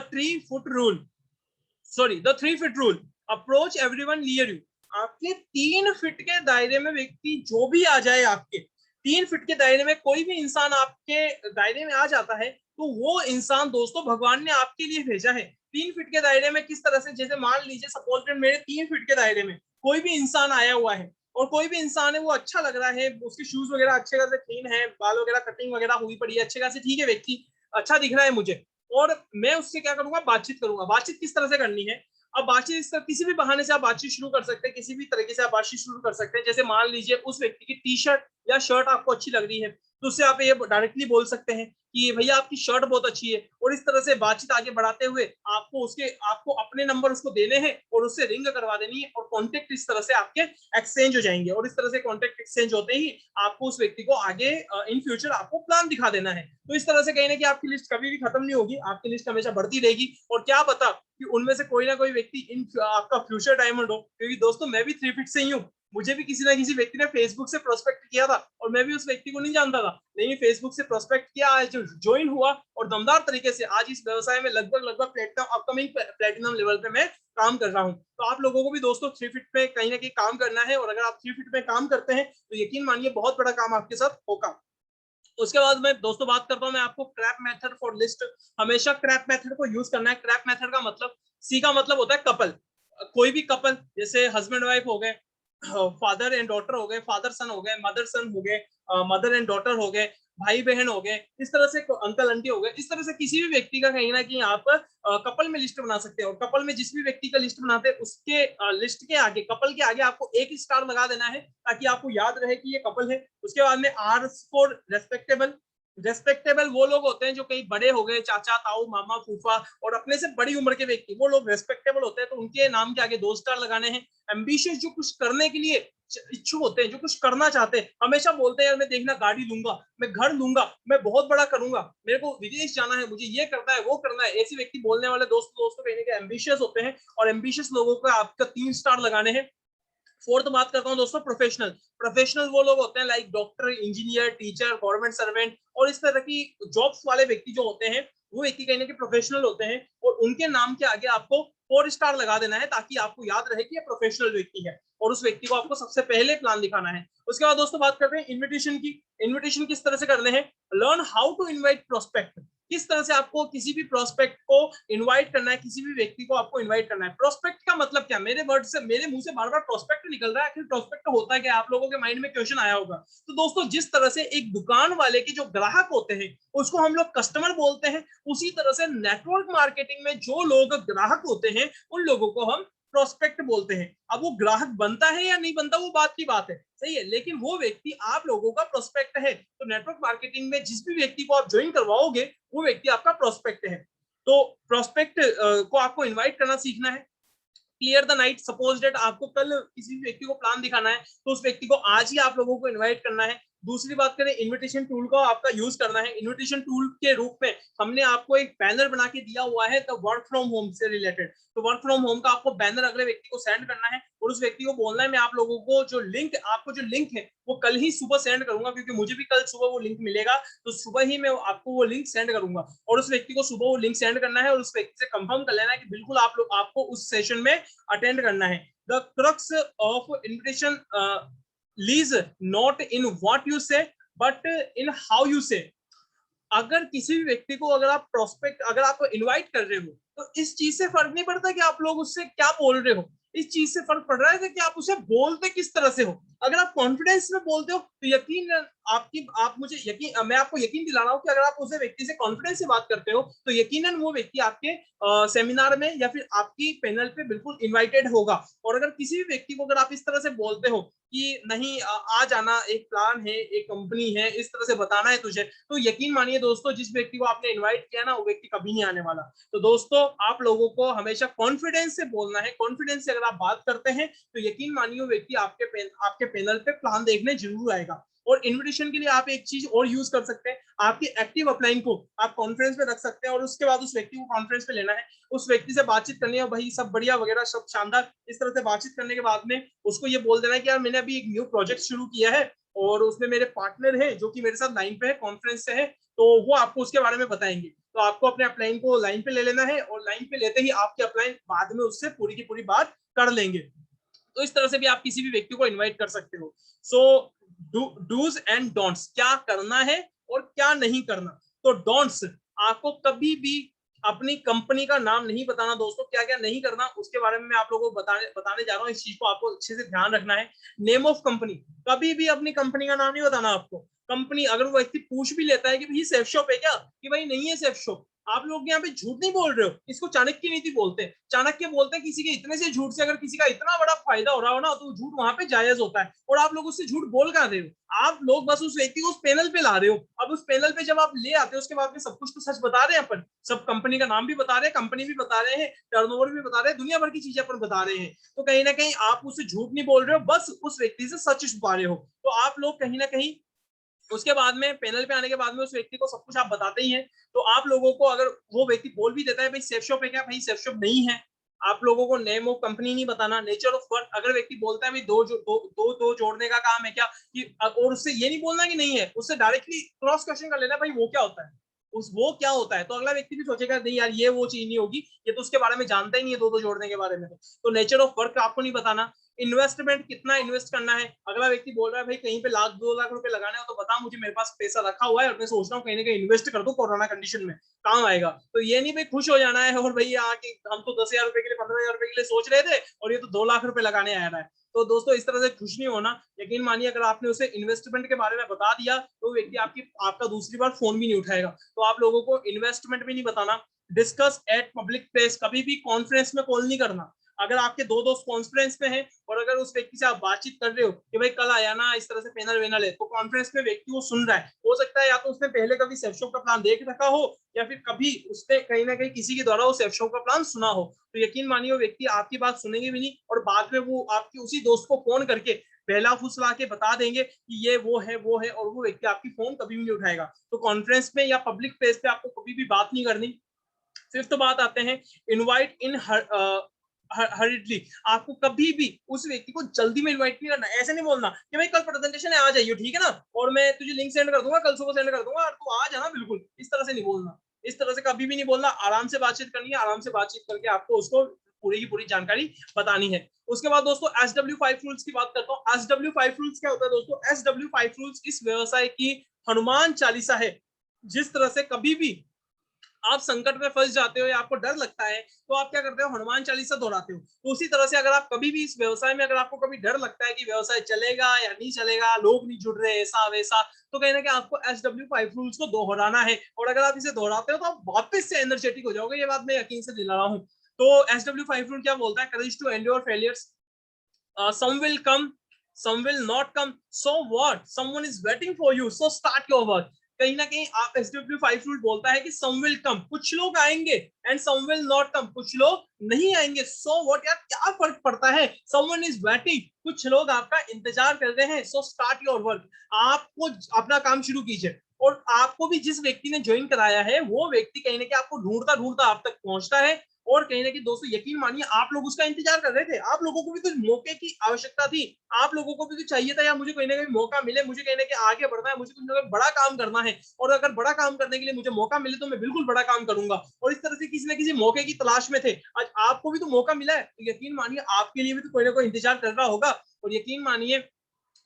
tree foot rule, sorry the 3 feet rule. Approach everyone near you. आपके 3 फीट के दायरे में व्यक्ति जो भी आ जाए, आपके 3 फीट के दायरे में कोई भी इंसान आपके दायरे में आ जाता है, तो वो इंसान दोस्तों भगवान ने आपके लिए भेजा है। 3 फीट के दायरे में किस तरह से? जैसे मान लीजिए सपोज मेरे 3 फीट के दायरे में कोई भी इंसान आया हुआ है, और कोई भी इंसान है वो अच्छा लग रहा है, उसके शूज वगैरह अच्छे खासे क्लीन है, बाल वगैरह कटिंग वगैरह हुई पड़ी है अच्छे खासे, ठीक है, व्यक्ति अच्छा दिख रहा है मुझे, और मैं उससे क्या करूंगा? बातचीत करूंगा। बातचीत किस तरह से करनी है? अब बातचीत किसी भी बहाने से आप बातचीत शुरू कर सकते हैं, किसी भी तरीके से आप बातचीत शुरू कर सकते हैं। जैसे मान लीजिए उस व्यक्ति की टी शर्ट या शर्ट आपको अच्छी लग रही है, तो उससे आप ये डायरेक्टली बोल सकते हैं कि भैया आपकी शर्ट बहुत अच्छी है, और इस तरह से बातचीत आगे बढ़ाते हुए आपको अपने नंबर उसको देने हैं और उससे रिंग करवा देनी है, और कॉन्टेक्ट इस तरह से आपके एक्सचेंज हो जाएंगे, और इस तरह से कॉन्टेक्ट एक्सचेंज होते ही आपको उस व्यक्ति को आगे इन फ्यूचर आपको प्लान दिखा देना है। तो इस तरह से कहीं ना कहीं आपकी लिस्ट कभी भी खत्म नहीं होगी, आपकी लिस्ट हमेशा बढ़ती रहेगी, और क्या पता कि उनमें से कोई ना कोई व्यक्ति इन आपका फ्यूचर डायमंड हो, क्योंकि दोस्तों मैं भी 3 फीट से ही हूँ, मुझे भी किसी ना किसी व्यक्ति ने फेसबुक से प्रोस्पेक्ट किया था, और मैं भी उस व्यक्ति को नहीं जानता था, लेकिन फेसबुक से प्रोस्पेक्ट किया, आज ज्वाइन हुआ, और दमदार तरीके से आज इस व्यवसाय में लगभग प्लेटिनम, अपकमिंग प्लेटिनम लेवल पे मैं काम कर रहा हूँ। तो आप लोगों को भी दोस्तों 3 फीट पे कहीं ना कहीं काम करना है, और अगर आप 3 फीट पे काम करते हैं तो यकीन मानिए बहुत बड़ा काम आपके साथ होगा। उसके बाद मैं दोस्तों बात करता हूँ मैं आपको क्रैप मेथड फॉर लिस्ट। हमेशा क्रैप मेथड को यूज करना है। क्रैप मेथड का मतलब, सी का मतलब होता है कपल, कोई भी कपल, जैसे हस्बैंड वाइफ हो गए, फादर एंड डॉटर हो गए, फादर सन हो गए, मदर सन हो गए, मदर एंड डॉटर हो गए, भाई बहन हो गए, इस तरह से अंकल आंटी हो गए, इस तरह से किसी भी व्यक्ति का कहीं ना कहीं आप कपल में लिस्ट बना सकते हैं, और कपल में जिस भी व्यक्ति का लिस्ट बनाते हैं उसके लिस्ट के आगे, कपल के आगे आपको एक स्टार लगा देना है, ताकि आपको याद रहे कि ये कपल है। उसके बाद में आर फॉर रेस्पेक्टेबल। रेस्पेक्टेबल वो लोग होते हैं जो कहीं बड़े हो गए, चाचा ताऊ मामा फूफा, और अपने से बड़ी उम्र के व्यक्ति, वो लोग रेस्पेक्टेबल होते हैं, तो उनके नाम के आगे 2 स्टार लगाने हैं। एम्बिशियस, जो कुछ करने के लिए इच्छुक होते हैं, जो कुछ करना चाहते हैं, हमेशा बोलते हैं यार मैं देखना गाड़ी लूंगा, मैं घर लूंगा, मैं बहुत बड़ा करूंगा, मेरे को विदेश जाना है, मुझे ये करना है वो करना है, ऐसे व्यक्ति बोलने वाले दोस्तों कहीं ना कहीं एम्बिशियस होते हैं, और एम्बिशियस लोगों को आपका 3 स्टार लगाने हैं। फोर्थ बात करता हूं दोस्तों प्रोफेशनल। प्रोफेशनल वो लोग होते हैं like doctor, engineer, teacher, government servant, और इस तरह की जॉब्स वाले व्यक्ति जो होते हैं, वो व्यक्ति कहीं ना कहीं प्रोफेशनल होते हैं, और उनके नाम के आगे आपको 4 स्टार लगा देना है, ताकि आपको याद रहे कि ये प्रोफेशनल व्यक्ति है, और उस व्यक्ति को आपको सबसे पहले प्लान दिखाना है। उसके बाद दोस्तों बात करते हैं इन्विटेशन की। इन्विटेशन किस तरह से करने हैं? Learn how to invite prospect. किस तरह से आपको किसी भी प्रोस्पेक्ट को इनवाइट करना है, किसी भी व्यक्ति को आपको इनवाइट करना है। प्रोस्पेक्ट का मतलब क्या? मेरे वर्ड से, मेरे मुंह से बार बार प्रोस्पेक्ट निकल रहा है, आखिर प्रोस्पेक्ट होता है क्या? आप लोगों के माइंड में क्वेश्चन आया होगा। तो दोस्तों जिस तरह से एक दुकान वाले के जो ग्राहक होते हैं उसको हम लोग कस्टमर बोलते हैं, उसी तरह से नेटवर्क मार्केटिंग में जो लोग ग्राहक होते हैं उन लोगों को हम प्रोस्पेक्ट बोलते हैं। अब वो ग्राहक बनता है या नहीं बनता वो बात की बात है, सही है, लेकिन वो व्यक्ति आप लोगों का प्रोस्पेक्ट है। तो नेटवर्क मार्केटिंग में जिस भी व्यक्ति को आप ज्वाइन करवाओगे वो व्यक्ति आपका प्रोस्पेक्ट है। तो प्रोस्पेक्ट को आपको इनवाइट करना सीखना है। Clear the night. Suppose date आपको कल किसी भी व्यक्ति को प्लान दिखाना है, तो उस व्यक्ति को आज ही आप लोगों को इनवाइट करना है। दूसरी बात करें, इनविटेशन टूल का आपका यूज करना है। इनविटेशन टूल के रूप में हमने आपको एक बैनर बना के दिया हुआ है द वर्क फ्रॉम होम से रिलेटेड। तो वर्क फ्रॉम होम का आपको बैनर अगले व्यक्ति को सेंड करना है, और उस व्यक्ति को बोलना है मैं आप लोगों को जो लिंक, आपको जो लिंक है वो कल ही सुबह सेंड करूंगा, क्योंकि मुझे भी कल सुबह वो लिंक मिलेगा, तो सुबह ही मैं आपको वो लिंक सेंड करूंगा। और उस व्यक्ति को सुबह वो लिंक सेंड करना है, और उस व्यक्ति से कंफर्म कर लेना है कि बिल्कुल आप लोग, आपको उस सेशन में अटेंड करना है। The crux of invitation lease not in what you से बट इन हाउ यू से। अगर किसी भी व्यक्ति को, अगर आप प्रोस्पेक्ट, अगर आप इनवाइट कर रहे हो, तो इस चीज से फर्क नहीं पड़ता कि आप लोग उससे क्या बोल रहे हो, इस चीज से फर्क पड़ रहा है कि आप उसे बोलते किस तरह से हो। अगर आप कॉन्फिडेंस में बोलते हो तो यकीन, आप मुझे यकीन, मैं आपको यकीन दिला रहा हूँ कि अगर आप उसे व्यक्ति से कॉन्फिडेंस से बात करते हो तो यकीनन वो व्यक्ति आपके सेमिनार में या फिर आपकी पैनल पे बिल्कुल इन्वाइटेड होगा। और अगर किसी भी व्यक्ति को अगर आप इस तरह से बोलते हो कि नहीं आ जाना, एक प्लान है, एक कंपनी है, इस तरह से बताना है तुझे, तो यकीन मानिए दोस्तों जिस व्यक्ति को आपने इनवाइट किया ना वो व्यक्ति कभी नहीं आने वाला। तो दोस्तों आप लोगों को हमेशा कॉन्फिडेंस से बोलना है। कॉन्फिडेंस से अगर आप बात करते हैं तो यकीन मानिए व्यक्ति आपके पैनल पे प्लान देखने जरूर आएगा। और इन्विटेशन के लिए आप एक चीज और यूज कर सकते हैं, आपकी एक्टिव अपलाइन को आप कॉन्फ्रेंस पे रख सकते हैं, और उसके बाद उस व्यक्ति को कॉन्फ्रेंस पे लेना है, उस व्यक्ति से बातचीत करनी है, भाई सब बढ़िया वगैरह सब शानदार, इस तरह से बातचीत करने के बाद में उसको ये बोल देना है कि यार मैंने अभी एक न्यू प्रोजेक्ट शुरू किया है, और उसमें मेरे पार्टनर है जो कि मेरे साथ लाइन पे है, कॉन्फ्रेंस से है, तो वो आपको उसके बारे में बताएंगे। तो आपको अपने अपलाइन को लाइन पे ले लेना है, और लाइन पे लेते ही आपके अपलाइन बाद में उससे पूरी की पूरी बात कर लेंगे। तो इस तरह से भी आप किसी भी व्यक्ति को इनवाइट कर सकते हो। सो डूज एंड डोंट्स, क्या करना है और क्या नहीं करना। तो डोंट्स, आपको कभी भी अपनी कंपनी का नाम नहीं बताना दोस्तों। क्या क्या नहीं करना उसके बारे में मैं आप लोगों को बताने जा रहा हूँ, इस चीज को आपको अच्छे से ध्यान रखना है। नेम ऑफ कंपनी, कभी भी अपनी कंपनी का नाम नहीं बताना आपको। कंपनी अगर वो व्यक्ति पूछ भी लेता है कि भाई सेफ शॉप है क्या, कि भाई नहीं है सेफ शॉप, आप लोग यहाँ पे झूठ नहीं बोल रहे हो, इसको चाणक्य नीति बोलते हैं। चाणक्य बोलते हैं किसी के इतने से झूठ से अगर किसी का इतना बड़ा फायदा हो रहा हो ना, तो झूठ वहां पे जायज होता है। और आप लोग उससे झूठ बोल कर रहे हो, आप लोग बस उस व्यक्ति को उस पैनल पे ला रहे हो। अब उस पैनल पे जब आप ले आते हो, उसके बाद में सब कुछ तो सच बता रहे हैं अपन, सब कंपनी का नाम भी बता रहे हैं, कंपनी भी बता रहे हैं, टर्नओवर भी बता रहे हैं, दुनिया भर की चीजें अपन बता रहे हैं। तो कहीं ना कहीं आप उससे झूठ नहीं बोल रहे हो, बस उस व्यक्ति से सच छुपा रहे हो। तो आप लोग कहीं ना कहीं उसके बाद में पैनल पे आने के बाद में उस व्यक्ति को सब कुछ आप बताते ही हैं। तो आप लोगों को अगर वो व्यक्ति बोल भी देता है भाई सेफ शॉप है क्या, भाई सेफ शॉप नहीं है, आप लोगों को नेम ऑफ कंपनी नहीं बताना, नेचर ऑफ वर्क। अगर व्यक्ति बोलता है भाई दो जोड़ने का काम है क्या, कि और उससे ये नहीं बोलना कि नहीं है, उससे डायरेक्टली क्रॉस क्वेश्चन कर लेना भाई वो क्या होता है, उस वो क्या होता है। तो अगला व्यक्ति भी सोचेगा नहीं यार ये वो चीज नहीं होगी, ये तो उसके बारे में जानता ही नहीं है दो जोड़ने के बारे में। तो नेचर ऑफ वर्क आपको नहीं बताना। इन्वेस्टमेंट कितना इन्वेस्ट करना है, अगला व्यक्ति बोल रहा है भाई कहीं पे 1 लाख 2 लाख रुपए लगाना है, तो बता मुझे, मेरे पास पैसा रखा हुआ है और मैं सोच रहा हूँ कहीं ना कहीं इन्वेस्ट कर दूं, कोरोना कंडीशन में काम आएगा। तो ये नहीं भाई खुश हो जाना है और भैया आके हम तो 10,000 रुपए के लिए 15,000 रुपए के लिए सोच रहे थे और ये तो 2 लाख रुपए लगाने आ रहा है। तो दोस्तों इस तरह से खुश नहीं होना। यकीन मानिए अगर आपने उसे इन्वेस्टमेंट के बारे में बता दिया तो व्यक्ति आपका दूसरी बार फोन भी नहीं उठाएगा। तो आप लोगों को इन्वेस्टमेंट भी नहीं बताना। डिस्कस एट पब्लिक प्लेस, कभी भी कॉन्फ्रेंस में कॉल नहीं करना। अगर आपके दो दोस्त कॉन्फ्रेंस में हैं और अगर उस व्यक्ति से आप बातचीत कर रहे हो कि भाई कल आया ना इस तरह से पैनल वेनल है, तो कॉन्फ्रेंस में व्यक्ति वो सुन रहा है, हो सकता है या तो उसने पहले कभी सेफ शॉप का प्लान देख रखा हो या फिर कभी उसने कहीं ना कहीं किसी के द्वारा वो सेफ शॉप का प्लान सुना हो। तो यकीन मानिए वो व्यक्ति आपकी बात सुनेंगे भी नहीं और बाद में वो आपके उसी दोस्त को फोन करके पहला फुसला के बता देंगे कि ये वो है और वो व्यक्ति आपकी फोन कभी भी नहीं उठाएगा। तो कॉन्फ्रेंस में या पब्लिक प्लेस पे आपको कभी भी बात नहीं करनी। फिफ्थ बात आते हैं, इनवाइट इन हरिडली। आपको कभी भी उस व्यक्ति को जल्दी में इनवाइट नहीं करना। ऐसे नहीं बोलना कि भाई कल प्रेजेंटेशन है आ जाइए ठीक है ना, और मैं तुझे लिंक सेंड कर दूंगा, कल सुबह सेंड कर दूंगा और तू आ जाना बिल्कुल। इस तरह से नहीं बोलना, इस तरह से कभी भी नहीं बोलना। आराम से बातचीत करनी है, आराम से बातचीत करके आपको उसको पूरी की पूरी जानकारी बतानी है। उसके बाद दोस्तों SW5 रूल्स की बात करता हूँ। SW5 रूल्स क्या होता है दोस्तों? SW5 रूल्स इस व्यवसाय की हनुमान चालीसा है। जिस तरह से कभी भी आप संकट में फंस जाते हो या आपको डर लगता है तो आप क्या करते हो, हनुमान चालीसा दोहराते हो। तो उसी तरह से अगर आप कभी भी इस व्यवसाय में, अगर आपको कभी डर लगता है कि व्यवसाय चलेगा या नहीं चलेगा, लोग नहीं जुड़ रहे ऐसा वैसा, तो कहीं ना कहीं आपको SW5 रूल्स को दोहराना है। और अगर आप इसे दोहराते हो तो आप वापस से एनर्जेटिक हो जाओगे, ये बात मैं यकीन से दिला रहा हूँ। तो SW5 रूल क्या बोलता है? Courage to endure failures, some will come, some will not come, so what, someone is waiting for you, so start your work। कहीं ना कहीं आप SW5 रूल बोलता है कि some will come, कुछ लोग आएंगे, and some will not come, कुछ लोग नहीं आएंगे। so what, यार क्या फर्क पड़ता है? someone is waiting, कुछ लोग आपका इंतजार कर रहे हैं, so start your work, आपको अपना काम शुरू कीजिए। और आपको भी जिस व्यक्ति ने ज्वाइन कराया है वो व्यक्ति कहीं ना कहीं आपको ढूंढता ढूंढता आप तक पहुंचता है। और कहीं ना कहीं दोस्तों यकीन मानिए आप लोग उसका इंतजार कर रहे थे, आप लोगों को भी तो मौके की आवश्यकता थी, आप लोगों को भी तो चाहिए था यार मुझे कहीं ना कहीं मौका मिले, मुझे कहीं ना कहीं आगे बढ़ना है, मुझे कुछ ना कुछ बड़ा काम करना है, और अगर बड़ा काम करने के लिए मुझे मौका मिले तो मैं बिल्कुल बड़ा काम करूंगा। और इस तरह से किसी ना किसी मौके की तलाश में थे, आज आपको भी तो मौका मिला है, तो यकीन मानिए आपके लिए भी तो कोई ना कोई इंतजार कर रहा होगा। और यकीन मानिए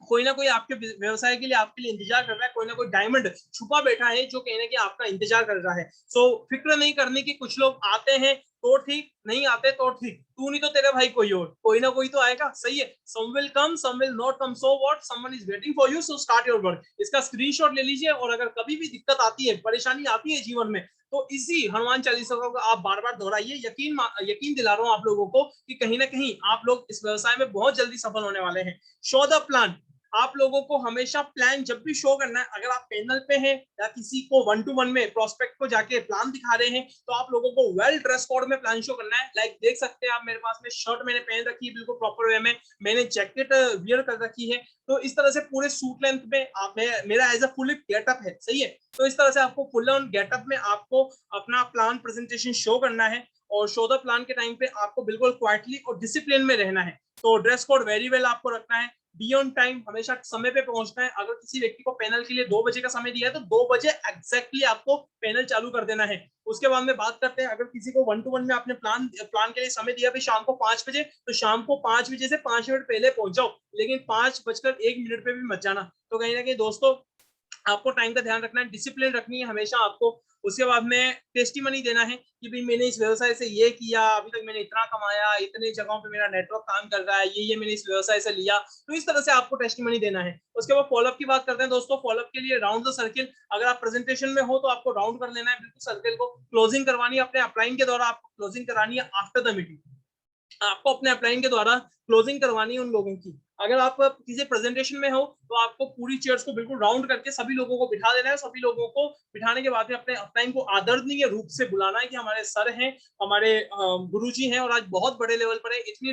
कोई ना कोई आपके व्यवसाय के लिए आपके लिए इंतजार कर रहा है, कोई ना कोई डायमंड छुपा बैठा है जो कहीं ना कहीं आपका इंतजार कर रहा है। सो फिक्र नहीं करनी कि कुछ लोग आते हैं तो ठीक, नहीं आते तो ठीक, तू नहीं तो तेरे भाई कोई और, कोई ना कोई तो आएगा, सही है। Some will come, some will not come, so what, someone is waiting for you, so start your work. इसका स्क्रीनशॉट ले लीजिए। और अगर कभी भी दिक्कत आती है, परेशानी आती है जीवन में, तो इसी हनुमान चालीसा को आप बार बार दोहराइए। यकीन दिला रहा हूं आप लोगों को कि कहीं ना कहीं आप लोग इस व्यवसाय में बहुत जल्दी सफल होने वाले हैं। Show the plan. आप लोगों को हमेशा प्लान जब भी शो करना है, अगर आप पैनल पे हैं या किसी को 1-to-1 में प्रोस्पेक्ट को जाके प्लान दिखा रहे हैं, तो आप लोगों को वेल ड्रेस कोड में प्लान शो करना है। लाइक देख सकते हैं आप मेरे पास में शर्ट मैंने पहन रखी है बिल्कुल प्रॉपर वे में, मैंने जैकेट वियर कर रखी है। तो इस तरह से पूरे सूट लेंथ में आप मेरा एज अ फुल गेटअप है, सही है। तो इस तरह से आपको फुल ऑन गेटअप में आपको अपना प्लान प्रेजेंटेशन शो करना है। और शो द प्लान के टाइम पे आपको बिल्कुल क्वाइटली और डिसिप्लिन में रहना है। तो ड्रेस कोड वेरी वेल आपको रखना है। बी ऑन टाइम, हमेशा समय पे पहुंचना है। अगर किसी व्यक्ति को पैनल के लिए 2 बजे का समय दिया है तो 2 बजे एग्जैक्टली आपको पैनल चालू कर देना है। उसके बाद में बात करते हैं, अगर किसी को 1-to-1 में आपने प्लान के लिए समय दिया भी शाम को 5 बजे, तो शाम को 5 बजे से 5 मिनट पहले पहुंच जाओ, लेकिन 5:01 पे भी मत जाना। तो कहीं ना कहीं दोस्तों आपको टाइम का ध्यान रखना है, डिसिप्लिन रखनी है हमेशा आपको। उसके बाद में टेस्टिमनी देना है कि भाई मैंने इस व्यवसाय से ये किया, अभी तक मैंने इतना कमाया, इतने जगहों पे मेरा नेटवर्क काम कर रहा है, ये मैंने इस व्यवसाय से लिया। तो इस तरह से आपको टेस्टिमनी देना है। उसके बाद फॉलोअप की बात करते हैं दोस्तों। फॉलोअप के लिए राउंड द सर्किल। अगर आप प्रेजेंटेशन में हो तो आपको राउंड कर लेना है बिल्कुल सर्किल को। क्लोजिंग करवानी है अपने अपलाइन के द्वारा, आपको क्लोजिंग करानी है आफ्टर द मीटिंग। आपको अपने अपलाइन के द्वारा क्लोजिंग करवानी है उन लोगों की। अगर आप किसी प्रेजेंटेशन में हो तो आपको पूरी चेयर्स को बिल्कुल राउंड करके सभी लोगों को बिठा देना है। सभी लोगों को बिठाने के बाद में अपने अपलाइन को आदरणीय रूप से बुलाना है कि हमारे सर हैं, हमारे गुरुजी हैं और आज बहुत बड़े लेवल पर है, इतनी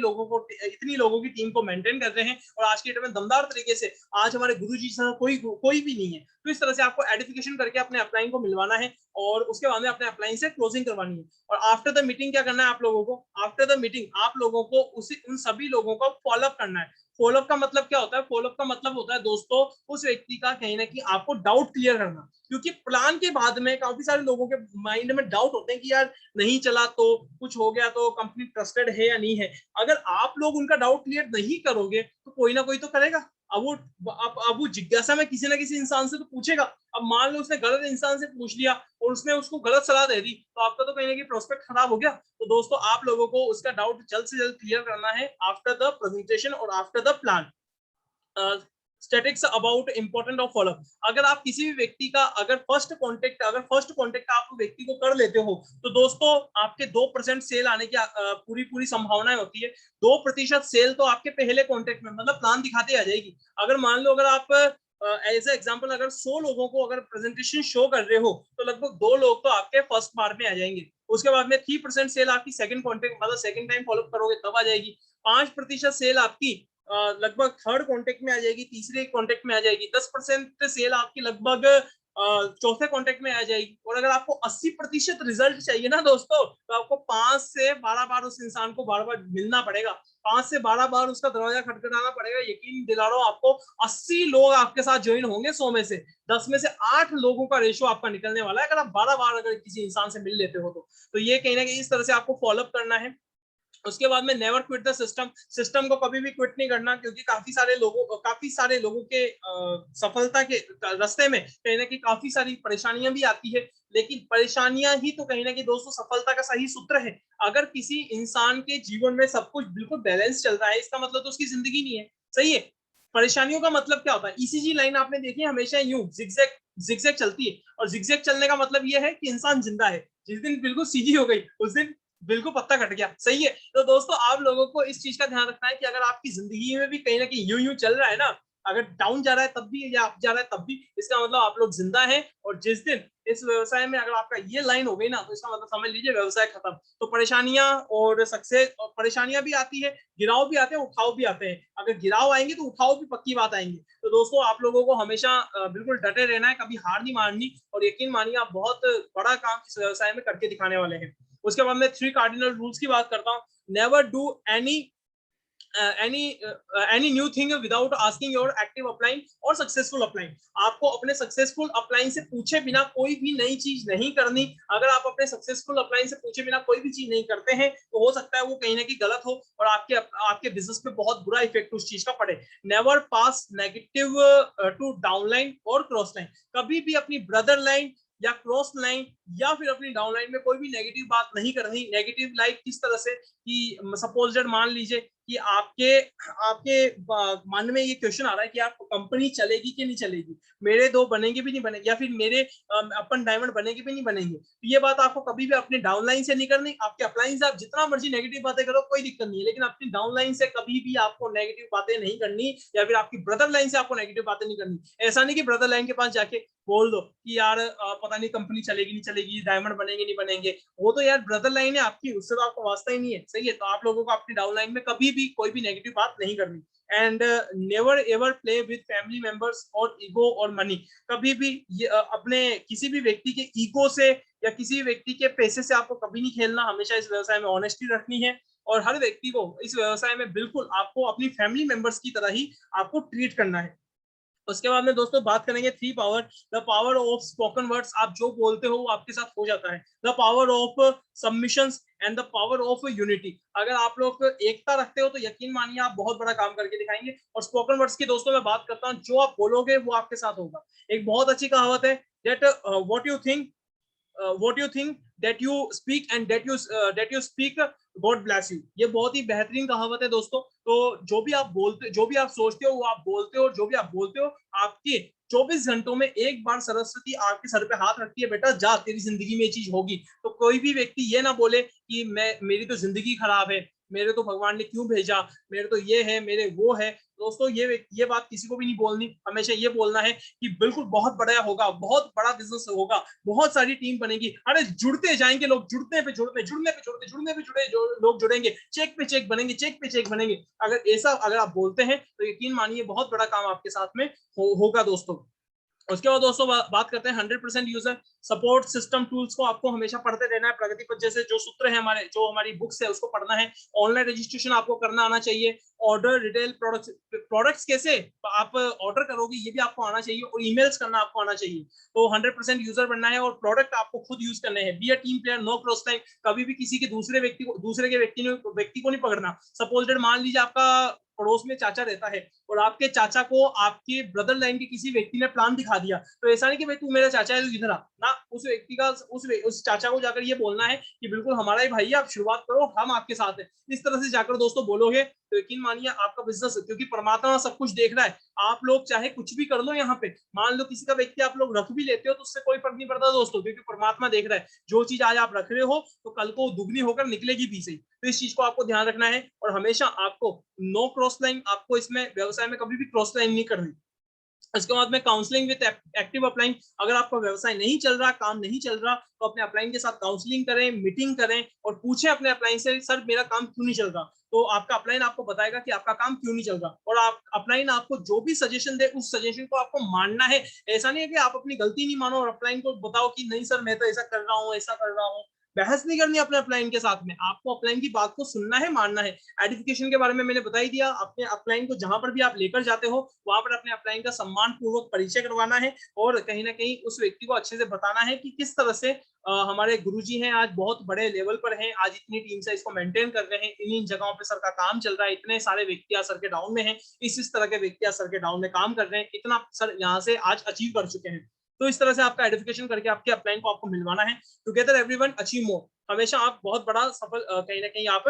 लोगों की टीम को मेंटेन कर रहे हैं और आज के डेट में दमदार तरीके से आज हमारे गुरुजी से कोई भी नहीं है। तो इस तरह से आपको एडिफिकेशन करके अपने अपलाइन को मिलवाना है और उसके बाद में अपने अपलाइन से क्लोजिंग करवानी है। और आफ्टर द मीटिंग क्या करना है आप लोगों को? आफ्टर द मीटिंग आप लोगों को उन सभी लोगों को फॉलोअप करना है। फॉलोअप का मतलब क्या होता है? फॉलोअप का मतलब होता है दोस्तों उस व्यक्ति का कहीं ना कहीं आपको डाउट क्लियर करना, क्योंकि प्लान के बाद में काफी सारे लोगों के माइंड में डाउट होते हैं कि यार नहीं चला तो कुछ हो गया तो कंपनी ट्रस्टेड है या नहीं है। अगर आप लोग उनका डाउट क्लियर नहीं करोगे तो कोई ना कोई तो करेगा। अब वो जिज्ञासा में किसी ना किसी इंसान से तो पूछेगा। अब मान लो उसने गलत इंसान से पूछ लिया और उसने उसको गलत सलाह दे दी तो आपका तो कहीं ना कहीं प्रोस्पेक्ट खराब हो गया। तो दोस्तों आप लोगों को उसका डाउट जल्द से जल्द क्लियर करना है आफ्टर द प्रेजेंटेशन और after the plan. Statics about important of follow up. अगर आप किसी भी व्यक्ति का अगर फर्स्ट कांटेक्ट आप व्यक्ति को कर लेते हो तो दोस्तों आपके 2% सेल आने की पूरी संभावनाएं होती है। 2% सेल तो आपके पहले कांटेक्ट में मतलब प्लान दिखाते आ जाएगी। अगर मान लो अगर आप एज ए एग्जाम्पल अगर 100 लोगों को अगर प्रेजेंटेशन शो कर रहे हो तो लगभग 2 लोग तो आपके फर्स्ट बार में आ जाएंगे। उसके बाद में 3% सेल आपकी सेकंड कांटेक्ट मतलब सेकंड टाइम फॉलोअप करोगे तब आ जाएगी। 5% सेल आपकी लगभग थर्ड कांटेक्ट में आ जाएगी, तीसरे कांटेक्ट में आ जाएगी। 10% सेल आपकी लगभग चौथे कांटेक्ट में आ जाएगी। और अगर आपको 80% रिजल्ट चाहिए ना दोस्तों तो आपको 5 से 12 बार उस इंसान को बार बार मिलना पड़ेगा। 5 से 12 बार उसका दरवाजा खटखटाना पड़ेगा। यकीन दिला रहा हूं आपको 80 लोग आपके साथ ज्वाइन होंगे 100 में से 10 में से 8 लोगों का रेशो आपका निकलने वाला है अगर आप 12 बार अगर किसी इंसान से मिल लेते हो तो ये कहीं ना कहीं इस तरह से आपको फॉलोअप करना है। उसके बाद में नेवर क्विट द सिस्टम को कभी भी क्विट नहीं करना, क्योंकि काफी सारे लोगों के सफलता के रास्ते में कहीं ना कहीं काफी सारी परेशानियां भी आती है। लेकिन परेशानियां ही तो कहीं ना कहीं दोस्तों सफलता का सही सूत्र है। अगर किसी इंसान के जीवन में सब कुछ बिल्कुल बैलेंस चल रहा है इसका मतलब तो उसकी जिंदगी नहीं है। सही है। परेशानियों का मतलब क्या होता है? ईसीजी लाइन आपने देखी हमेशा यूं जिगजैग जिगजैग चलती है और जिगजैग चलने का मतलब यह है कि इंसान जिंदा है। जिस दिन बिल्कुल सीधी हो गई उस दिन बिल्कुल पत्ता कट गया। सही है। तो दोस्तों आप लोगों को इस चीज का ध्यान रखना है कि अगर आपकी जिंदगी में भी कहीं ना कहीं यूं चल रहा है ना, अगर डाउन जा रहा है तब भी या अप जा रहा है तब भी, इसका मतलब आप लोग जिंदा हैं। और जिस दिन इस व्यवसाय में अगर आपका ये लाइन हो गई ना तो इसका मतलब समझ लीजिए व्यवसाय खत्म। तो परेशानियां और सक्सेस और परेशानियां भी आती है, गिराव भी आते हैं, उठाव भी आते हैं। अगर गिराव आएंगे तो उठाव भी पक्की बात आएंगे। तो दोस्तों आप लोगों को हमेशा बिल्कुल डटे रहना है, कभी हार नहीं माननी। और यकीन मानिए आप बहुत बड़ा काम इस व्यवसाय में करके दिखाने वाले हैं। उसके बाद मैं 3 कार्डिनल रूल्स की बात करता हूँ। Never do any new thing without asking your active upline और सक्सेसफुल अपलाइन। आपको अपने सक्सेसफुल अपलाइन से पूछे बिना कोई भी नई चीज नहीं करनी। अगर आप अपने सक्सेसफुल अपलाइन से पूछे बिना कोई भी चीज नहीं करते हैं तो हो सकता है वो कहीं ना कहीं गलत हो और आपके बिजनेस पे बहुत बुरा इफेक्ट उस चीज का पड़े। Never pass negative to downline और क्रॉस लाइन। कभी भी अपनी ब्रदर लाइन या क्रॉस लाइन या फिर अपनी डाउन लाइन में कोई भी नेगेटिव बात नहीं करनी। नेगेटिव लाइक किस तरह से कि सपोज मान लीजिए कि आपके आपके मन में ये क्वेश्चन आ रहा है कि आप कंपनी चलेगी कि नहीं चलेगी, मेरे 2 बनेंगे भी नहीं बनेंगे, या फिर मेरे अपन डायमंड बनेंगे भी नहीं बनेंगे। तो ये बात आपको कभी भी अपने डाउनलाइन से नहीं करनी। आपके अपलाइन से आप जितना मर्जी नेगेटिव बातें करो कोई दिक्कत नहीं है, लेकिन अपनी डाउनलाइन से कभी भी आपको नेगेटिव बातें नहीं करनी या फिर आपकी ब्रदर लाइन से आपको नेगेटिव बातें नहीं करनी। ऐसा नहीं कि ब्रदर लाइन के पास जाके बोल दो कि यार पता नहीं कंपनी चलेगी नहीं चलेगी, डायमंड बनेंगे नहीं बनेंगे। वो तो यार ब्रदर लाइन है आपकी, उससे तो आपका वास्ता ही नहीं है। सही है। तो आप लोगों को अपनी डाउन लाइन में कभी भी कोई भी नेगेटिव बात नहीं करनी। And never ever play with family members और ईगो और मनी। कभी भी अपने किसी भी व्यक्ति के ईगो से या किसी भी व्यक्ति के पैसे से आपको कभी नहीं खेलना। हमेशा इस व्यवसाय में ऑनेस्टी रखनी है और हर व्यक्ति को इस व्यवसाय में बिल्कुल आपको अपनी फैमिली मेंबर्स की तरह ही आपको ट्रीट करना है। उसके बाद में दोस्तों बात करेंगे 3 power. The power of spoken words. आप जो बोलते हो वो आपके साथ हो जाता है। The power of submissions and the power of unity. अगर आप लोग एकता रखते हो तो यकीन मानिए आप बहुत बड़ा काम करके दिखाएंगे। और स्पोकन वर्ड्स की दोस्तों मैं बात करता हूँ, जो आप बोलोगे वो आपके साथ होगा। एक बहुत अच्छी कहावत है, that what you think what you think that you speak and that you speak God bless you। ये बहुत ही बेहतरीन कहावत है दोस्तों। तो जो भी आप बोलते, जो भी आप सोचते हो वो आप बोलते हो, और जो भी आप बोलते हो आपके 24 घंटों में एक बार सरस्वती आपके सर पे हाथ रखती है, बेटा जा तेरी जिंदगी में ये चीज होगी। तो कोई भी व्यक्ति ये ना बोले कि मेरी तो जिंदगी खराब है, मेरे तो भगवान ने क्यों भेजा, मेरे तो ये है, मेरे वो है। दोस्तों ये बात किसी को भी नहीं बोलनी। हमेशा ये बोलना है कि बिल्कुल बहुत बड़ा होगा, बहुत बड़ा बिजनेस होगा, बहुत सारी टीम बनेगी। अरे जुड़ते जाएंगे लोग, जुड़ने पे जुड़े लोग जुड़ेंगे, चेक पे चेक बनेंगे, चेक पे चेक बनेंगे। अगर आप बोलते हैं तो यकीन मानिए बहुत बड़ा काम आपके साथ में होगा दोस्तों। उसके बाद दोस्तों बात करते हैं 100% यूजर सपोर्ट सिस्टम टूल्स को आपको हमेशा पढ़ते रहना है। प्रगति पर जैसे जो सूत्र है हमारे, जो हमारी बुक्स है उसको पढ़ना है। ऑनलाइन रजिस्ट्रेशन आपको करना आना चाहिए। ऑर्डर रिटेल प्रोडक्ट्स कैसे आप ऑर्डर करोगे ये भी आपको आना चाहिए, और ईमेल्स करना आपको आना चाहिए। तो 100% यूजर बनना है, और प्रोडक्ट आपको खुद यूज करने हैं। Be a team player, no cross line. कभी भी किसी के दूसरे व्यक्ति को नहीं पकड़ना। सपोज दैट मान लीजिए आपका पड़ोस में चाचा रहता है, और आपके चाचा को आपके ब्रदर लाइन के किसी व्यक्ति ने प्लान दिखा दिया, तो ऐसा नहीं कि भाई तू मेरा चाचा है, तू इधर आ ना। उस व्यक्ति का उस चाचा को जाकर ये बोलना है कि बिल्कुल हमारा ही भाई है, आप शुरुआत करो, हम आपके साथ हैं। इस तरह से जाकर दोस्तों बोलोगे तो यकीन मानिए आपका बिजनेस, क्योंकि परमात्मा सब कुछ देख रहा है। आप लोग चाहे कुछ भी कर लो यहाँ पे, मान लो किसी का व्यक्ति आप लोग रख भी लेते हो तो उससे कोई फर्क नहीं पड़ता दोस्तों, क्योंकि परमात्मा देख रहा है। जो चीज आज आप रख रहे हो तो कल को दुगनी होकर निकलेगी भी सही। तो इस चीज को आपको ध्यान रखना है, और हमेशा आपको नो क्रॉस लाइन, आपको इसमें व्यवसाय में कभी भी क्रॉस लाइन नहीं करनी। इसके बाद में काउंसलिंग विद एक्टिव अपलाइन। अगर आपका व्यवसाय नहीं चल रहा, काम नहीं चल रहा, तो अपने अपलाइन के साथ काउंसलिंग करें, मीटिंग करें, और पूछें अपने अपलाइन से, सर मेरा काम क्यों नहीं चल रहा। तो आपका अपलाइन आपको बताएगा कि आपका काम क्यों नहीं चल रहा, और आप अपलाइन आपको जो भी सजेशन दे उस सजेशन को आपको मानना है। ऐसा नहीं है कि आप अपनी गलती नहीं मानो और अपलाइन को बताओ कि नहीं सर मैं तो ऐसा कर रहा हूँ, ऐसा कर रहा हूँ। बहस नहीं करनी अपने अपलाइन के साथ में, आपको अपलाइन की बात को सुनना है, मानना है। एडिफिकेशन के बारे में मैंने बता ही दिया। अपने अपलाइन को जहां पर भी आप लेकर जाते हो वहां पर अपने अपलाइन का सम्मान पूर्वक परिचय करवाना है, और कहीं ना कहीं उस व्यक्ति को अच्छे से बताना है कि किस तरह से हमारे गुरुजी हैं, आज बहुत बड़े लेवल पर हैं, आज इतनी टीम से इसको मेंटेन कर रहे हैं, इन जगहों पे सर का काम चल रहा है, इतने सारे व्यक्ति आज सर के डाउन में हैं, इस तरह के व्यक्ति आज सर के डाउन में काम कर रहे हैं, इतना सर यहाँ से आज अचीव कर चुके हैं। तो इस तरह से आपका आइडेंटिफिकेशन करके आपके अपलाइन को आपको मिलवाना है। Together everyone achieve more. हमेशा आप बहुत बड़ा सफल कहीं ना कहीं आप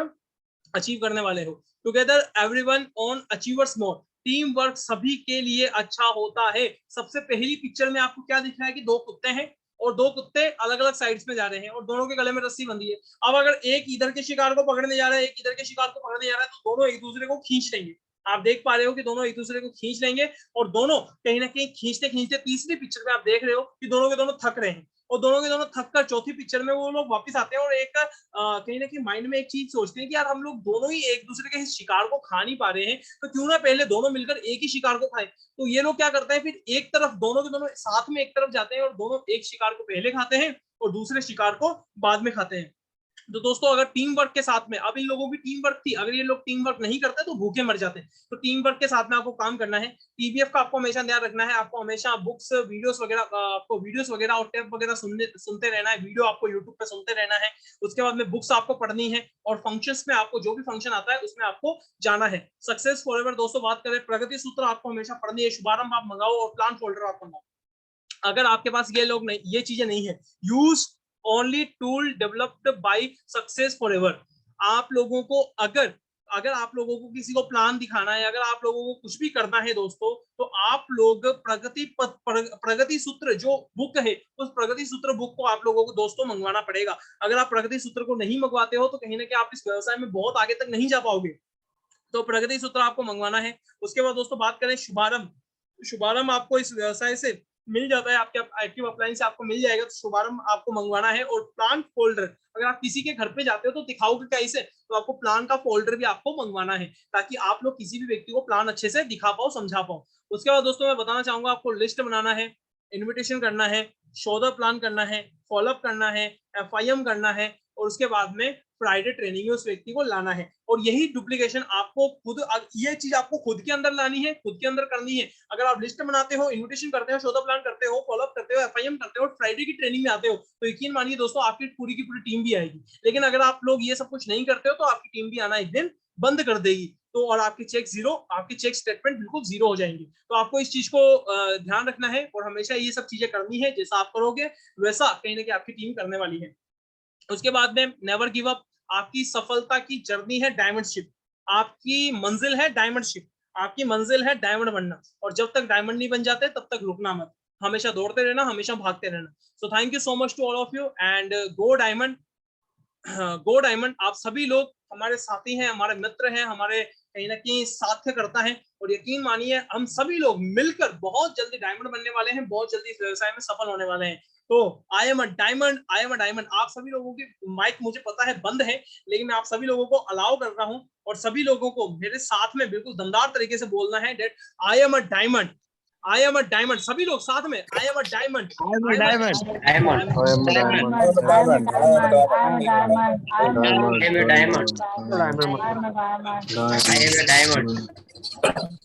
अचीव करने वाले हो। Together everyone on achievers more. Team work सभी के लिए अच्छा होता है। सबसे पहली पिक्चर में आपको क्या दिख रहा है कि दो कुत्ते हैं, और दो कुत्ते अलग अलग साइड्स में जा रहे हैं, और दोनों के गले में रस्सी बंधी है। अब अगर एक इधर के शिकार को पकड़ने जा रहा है, एक इधर के शिकार को पकड़ने जा रहा है, तो दोनों एक दूसरे को खींच लेंगे। आप देख पा रहे हो कि दोनों एक दूसरे को खींच लेंगे, और दोनों कहीं ना कहीं खींचते खींचते तीसरी पिक्चर में आप देख रहे हो कि दोनों के दोनों थक रहे हैं, और दोनों के दोनों थक कर चौथी पिक्चर में वो लोग वापस आते हैं, और एक कहीं ना कहीं माइंड में एक चीज सोचते हैं कि यार हम लोग दोनों ही एक दूसरे के शिकार को खा नहीं पा रहे हैं, तो क्यों ना पहले दोनों मिलकर एक ही शिकार को खाएं। तो ये लोग क्या करते हैं, फिर एक तरफ दोनों के दोनों साथ में एक तरफ जाते हैं, और दोनों एक शिकार को पहले खाते हैं और दूसरे शिकार को बाद में खाते हैं। तो दोस्तों अगर टीम वर्क के साथ में, अब इन लोगों की टीम वर्क थी, अगर ये लोग टीम वर्क नहीं करते तो भूखे मर जाते हैं। तो टीम वर्क के साथ में आपको काम करना है। टीबीएफ का आपको हमेशा ध्यान रखना है। आपको हमेशा बुक्स वीडियोस वगैरह, आपको वीडियोस वगैरह और टेप वगैरह सुनते रहना है। वीडियो आपको यूट्यूब पे सुनते रहना है। उसके बाद में बुक्स आपको पढ़नी है, और फंक्शंस में आपको जो भी फंक्शन आता है उसमें आपको जाना है। सक्सेस फॉरएवर दोस्तों बात करें, प्रगति सूत्र आपको हमेशा पढ़नी है। शुभारंभ आप मंगाओ, और प्लान फोल्डर आप मंगाओ। अगर आपके पास ये चीजें नहीं है, use only tool developed by success forever. आप लोगों को अगर आप लोगों को किसी को प्लान दिखाना है, अगर आप लोगों को कुछ भी करना है दोस्तों, तो आप लोग प्रगति सूत्र जो बुक है, उस प्रगति सूत्र बुक को आप लोगों को दोस्तों मंगवाना पड़ेगा। अगर आप प्रगति सूत्र को नहीं मंगवाते हो तो कहीं ना कहीं आप इस व्यवसाय में बहुत आगे तक नहीं जा पाओगे। तो प्रगति सूत्र आपको मंगवाना है। उसके बाद दोस्तों बात करें शुभारंभ आपको इस व्यवसाय से मिल जाता है, आपके एक्टिव अपलाइन से आपको मिल जाएगा। तो शुभारंभ आपको मंगवाना है। और प्लान फोल्डर, अगर आप किसी के घर पे जाते हो तो दिखाओगे कैसे, तो आपको प्लान का फोल्डर भी आपको मंगवाना है, ताकि आप लोग किसी भी व्यक्ति को प्लान अच्छे से दिखा पाओ, समझा पाओ। उसके बाद दोस्तों मैं बताना चाहूंगा, आपको लिस्ट बनाना है, इन्विटेशन करना है, शोधा प्लान करना है, फॉलोअप करना है, FIM करना है, और उसके बाद में फ्राइडे ट्रेनिंग में उस व्यक्ति को लाना है। और यही डुप्लीकेशन आपको खुद, ये चीज आपको खुद के अंदर लानी है, खुद के अंदर करनी है। अगर आप लिस्ट बनाते हो, इन्विटेशन करते हो, शोधा प्लान करते हो, फॉलोअप करते हो, FIM करते हो, फ्राइडे की ट्रेनिंग में आते हो, तो यकीन मानिए दोस्तों आपकी पूरी की पूरी टीम भी आएगी। लेकिन अगर आप लोग ये सब कुछ नहीं करते हो तो आपकी टीम भी आना एक दिन बंद कर देगी, तो और आपकी चेक जीरो, आपकी चेक स्टेटमेंट बिल्कुल जीरो हो जाएंगी। तो आपको इस चीज को ध्यान रखना है और हमेशा ये सब चीजें करनी है। जैसा आप करोगे वैसा कहीं ना कहीं आपकी टीम करने वाली है। उसके बाद में नेवर गिव अप। आपकी सफलता की जर्नी है डायमंड शिप, आपकी मंजिल है डायमंड शिप, आपकी मंजिल है डायमंड बनना। और जब तक डायमंड नहीं बन जाते तब तक रुकना मत, हमेशा दौड़ते रहना, हमेशा भागते रहना। So thank you so much to all of you and go diamond. Go diamond. आप सभी लोग हमारे साथी हैं, हमारे मित्र हैं, हमारे कहीं ना कहीं साथ करता है। और यकीन मानिए हम सभी लोग मिलकर बहुत जल्दी डायमंड बनने वाले हैं, बहुत जल्दी इस व्यवसाय में सफल होने वाले हैं। तो आई am a diamond, I am a diamond. आप सभी लोगों की माइक मुझे पता है बंद है, लेकिन मैं आप सभी लोगों को अलाउ कर रहा हूं और सभी लोगों को मेरे साथ में बिल्कुल दमदार तरीके से बोलना है that I am a diamond, I am a diamond. सभी लोग साथ में I am a diamond, I am a Diamond. I am a Diamond. diamond. I'm a diamond. I'm a diamond. I'm a Diamond. I am a diamond. Diamond. I'm a diamond. I am a diamond.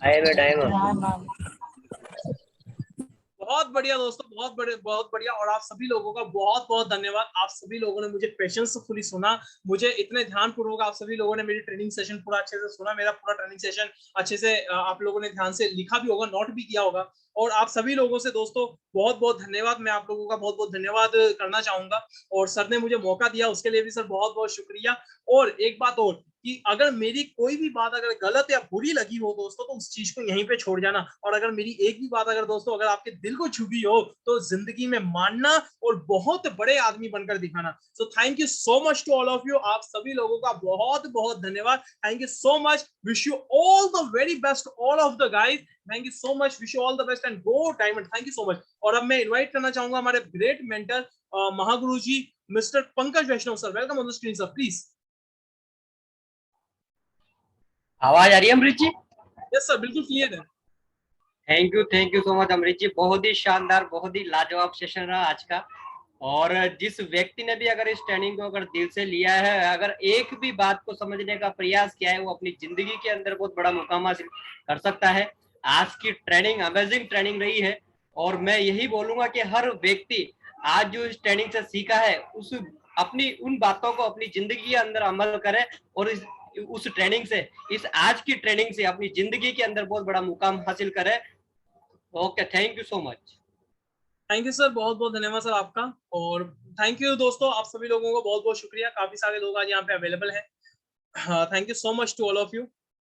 I am a diamond. Diamond. बहुत बढ़िया दोस्तों, बहुत बढ़िया। और आप सभी लोगों का बहुत बहुत धन्यवाद। आप सभी लोगों ने मुझे पेशेंसफुली सुना, मुझे इतने ध्यानपूर्वक आप सभी लोगों ने मेरी ट्रेनिंग सेशन पूरा अच्छे से सुना, मेरा पूरा ट्रेनिंग सेशन अच्छे से आप लोगों ने ध्यान से लिखा भी होगा, नोट भी किया होगा। और आप सभी लोगों से दोस्तों बहुत बहुत धन्यवाद। मैं आप लोगों का बहुत बहुत धन्यवाद करना चाहूंगा। और सर ने मुझे मौका दिया उसके लिए भी सर बहुत बहुत शुक्रिया। और एक बात और कि अगर मेरी कोई भी बात अगर गलत या बुरी लगी हो दोस्तों, तो उस चीज को यहीं पे छोड़ जाना। और अगर मेरी एक भी बात अगर दोस्तों अगर आपके दिल को छुपी हो, तो जिंदगी में मानना और बहुत बड़े आदमी बनकर दिखाना। So thank you so much to all of you. आप सभी लोगों का बहुत बहुत धन्यवाद। Thank you so much. Wish you all the very best all of the guys. Thank you so much. Wish you all the best and go diamond. Thank you so much. और अब मैं इन्वाइट करना चाहूंगा हमारे great mentor महागुरु जी mister Pankaj Vaishnav sir. Welcome on the screen sir, please. आवाज आ रही है अमृत जी? यस सर, बिल्कुल क्लियर है। थैंक यू सो मच अमृत जी। बहुत ही शानदार, बहुत ही लाजवाब सेशन रहा आज का। और जिस व्यक्ति ने भी अगर इस ट्रेनिंग को अगर दिल से लिया है, अगर एक भी बात को समझने का प्रयास किया है, वो अपनी जिंदगी के अंदर बहुत बड़ा मुकाम हासिल कर सकता है। आज की ट्रेनिंग अमेजिंग ट्रेनिंग रही है। और मैं यही बोलूंगा कि हर व्यक्ति आज जो इस ट्रेनिंग से सीखा है, उस अपनी उन बातों को अपनी जिंदगी के अंदर अमल करे और उस ट्रेनिंग से, इस आज की ट्रेनिंग से अपनी जिंदगी के अंदर बहुत बड़ा मुकाम हासिल करे। Okay, thank you so much. Thank you sir, बहुत बहुत धन्यवाद सर आपका। और थैंक यू दोस्तों, आप सभी लोगों को बहुत बहुत शुक्रिया। काफी सारे लोग आज यहाँ पे अवेलेबल हैं। Thank you so much to all of you.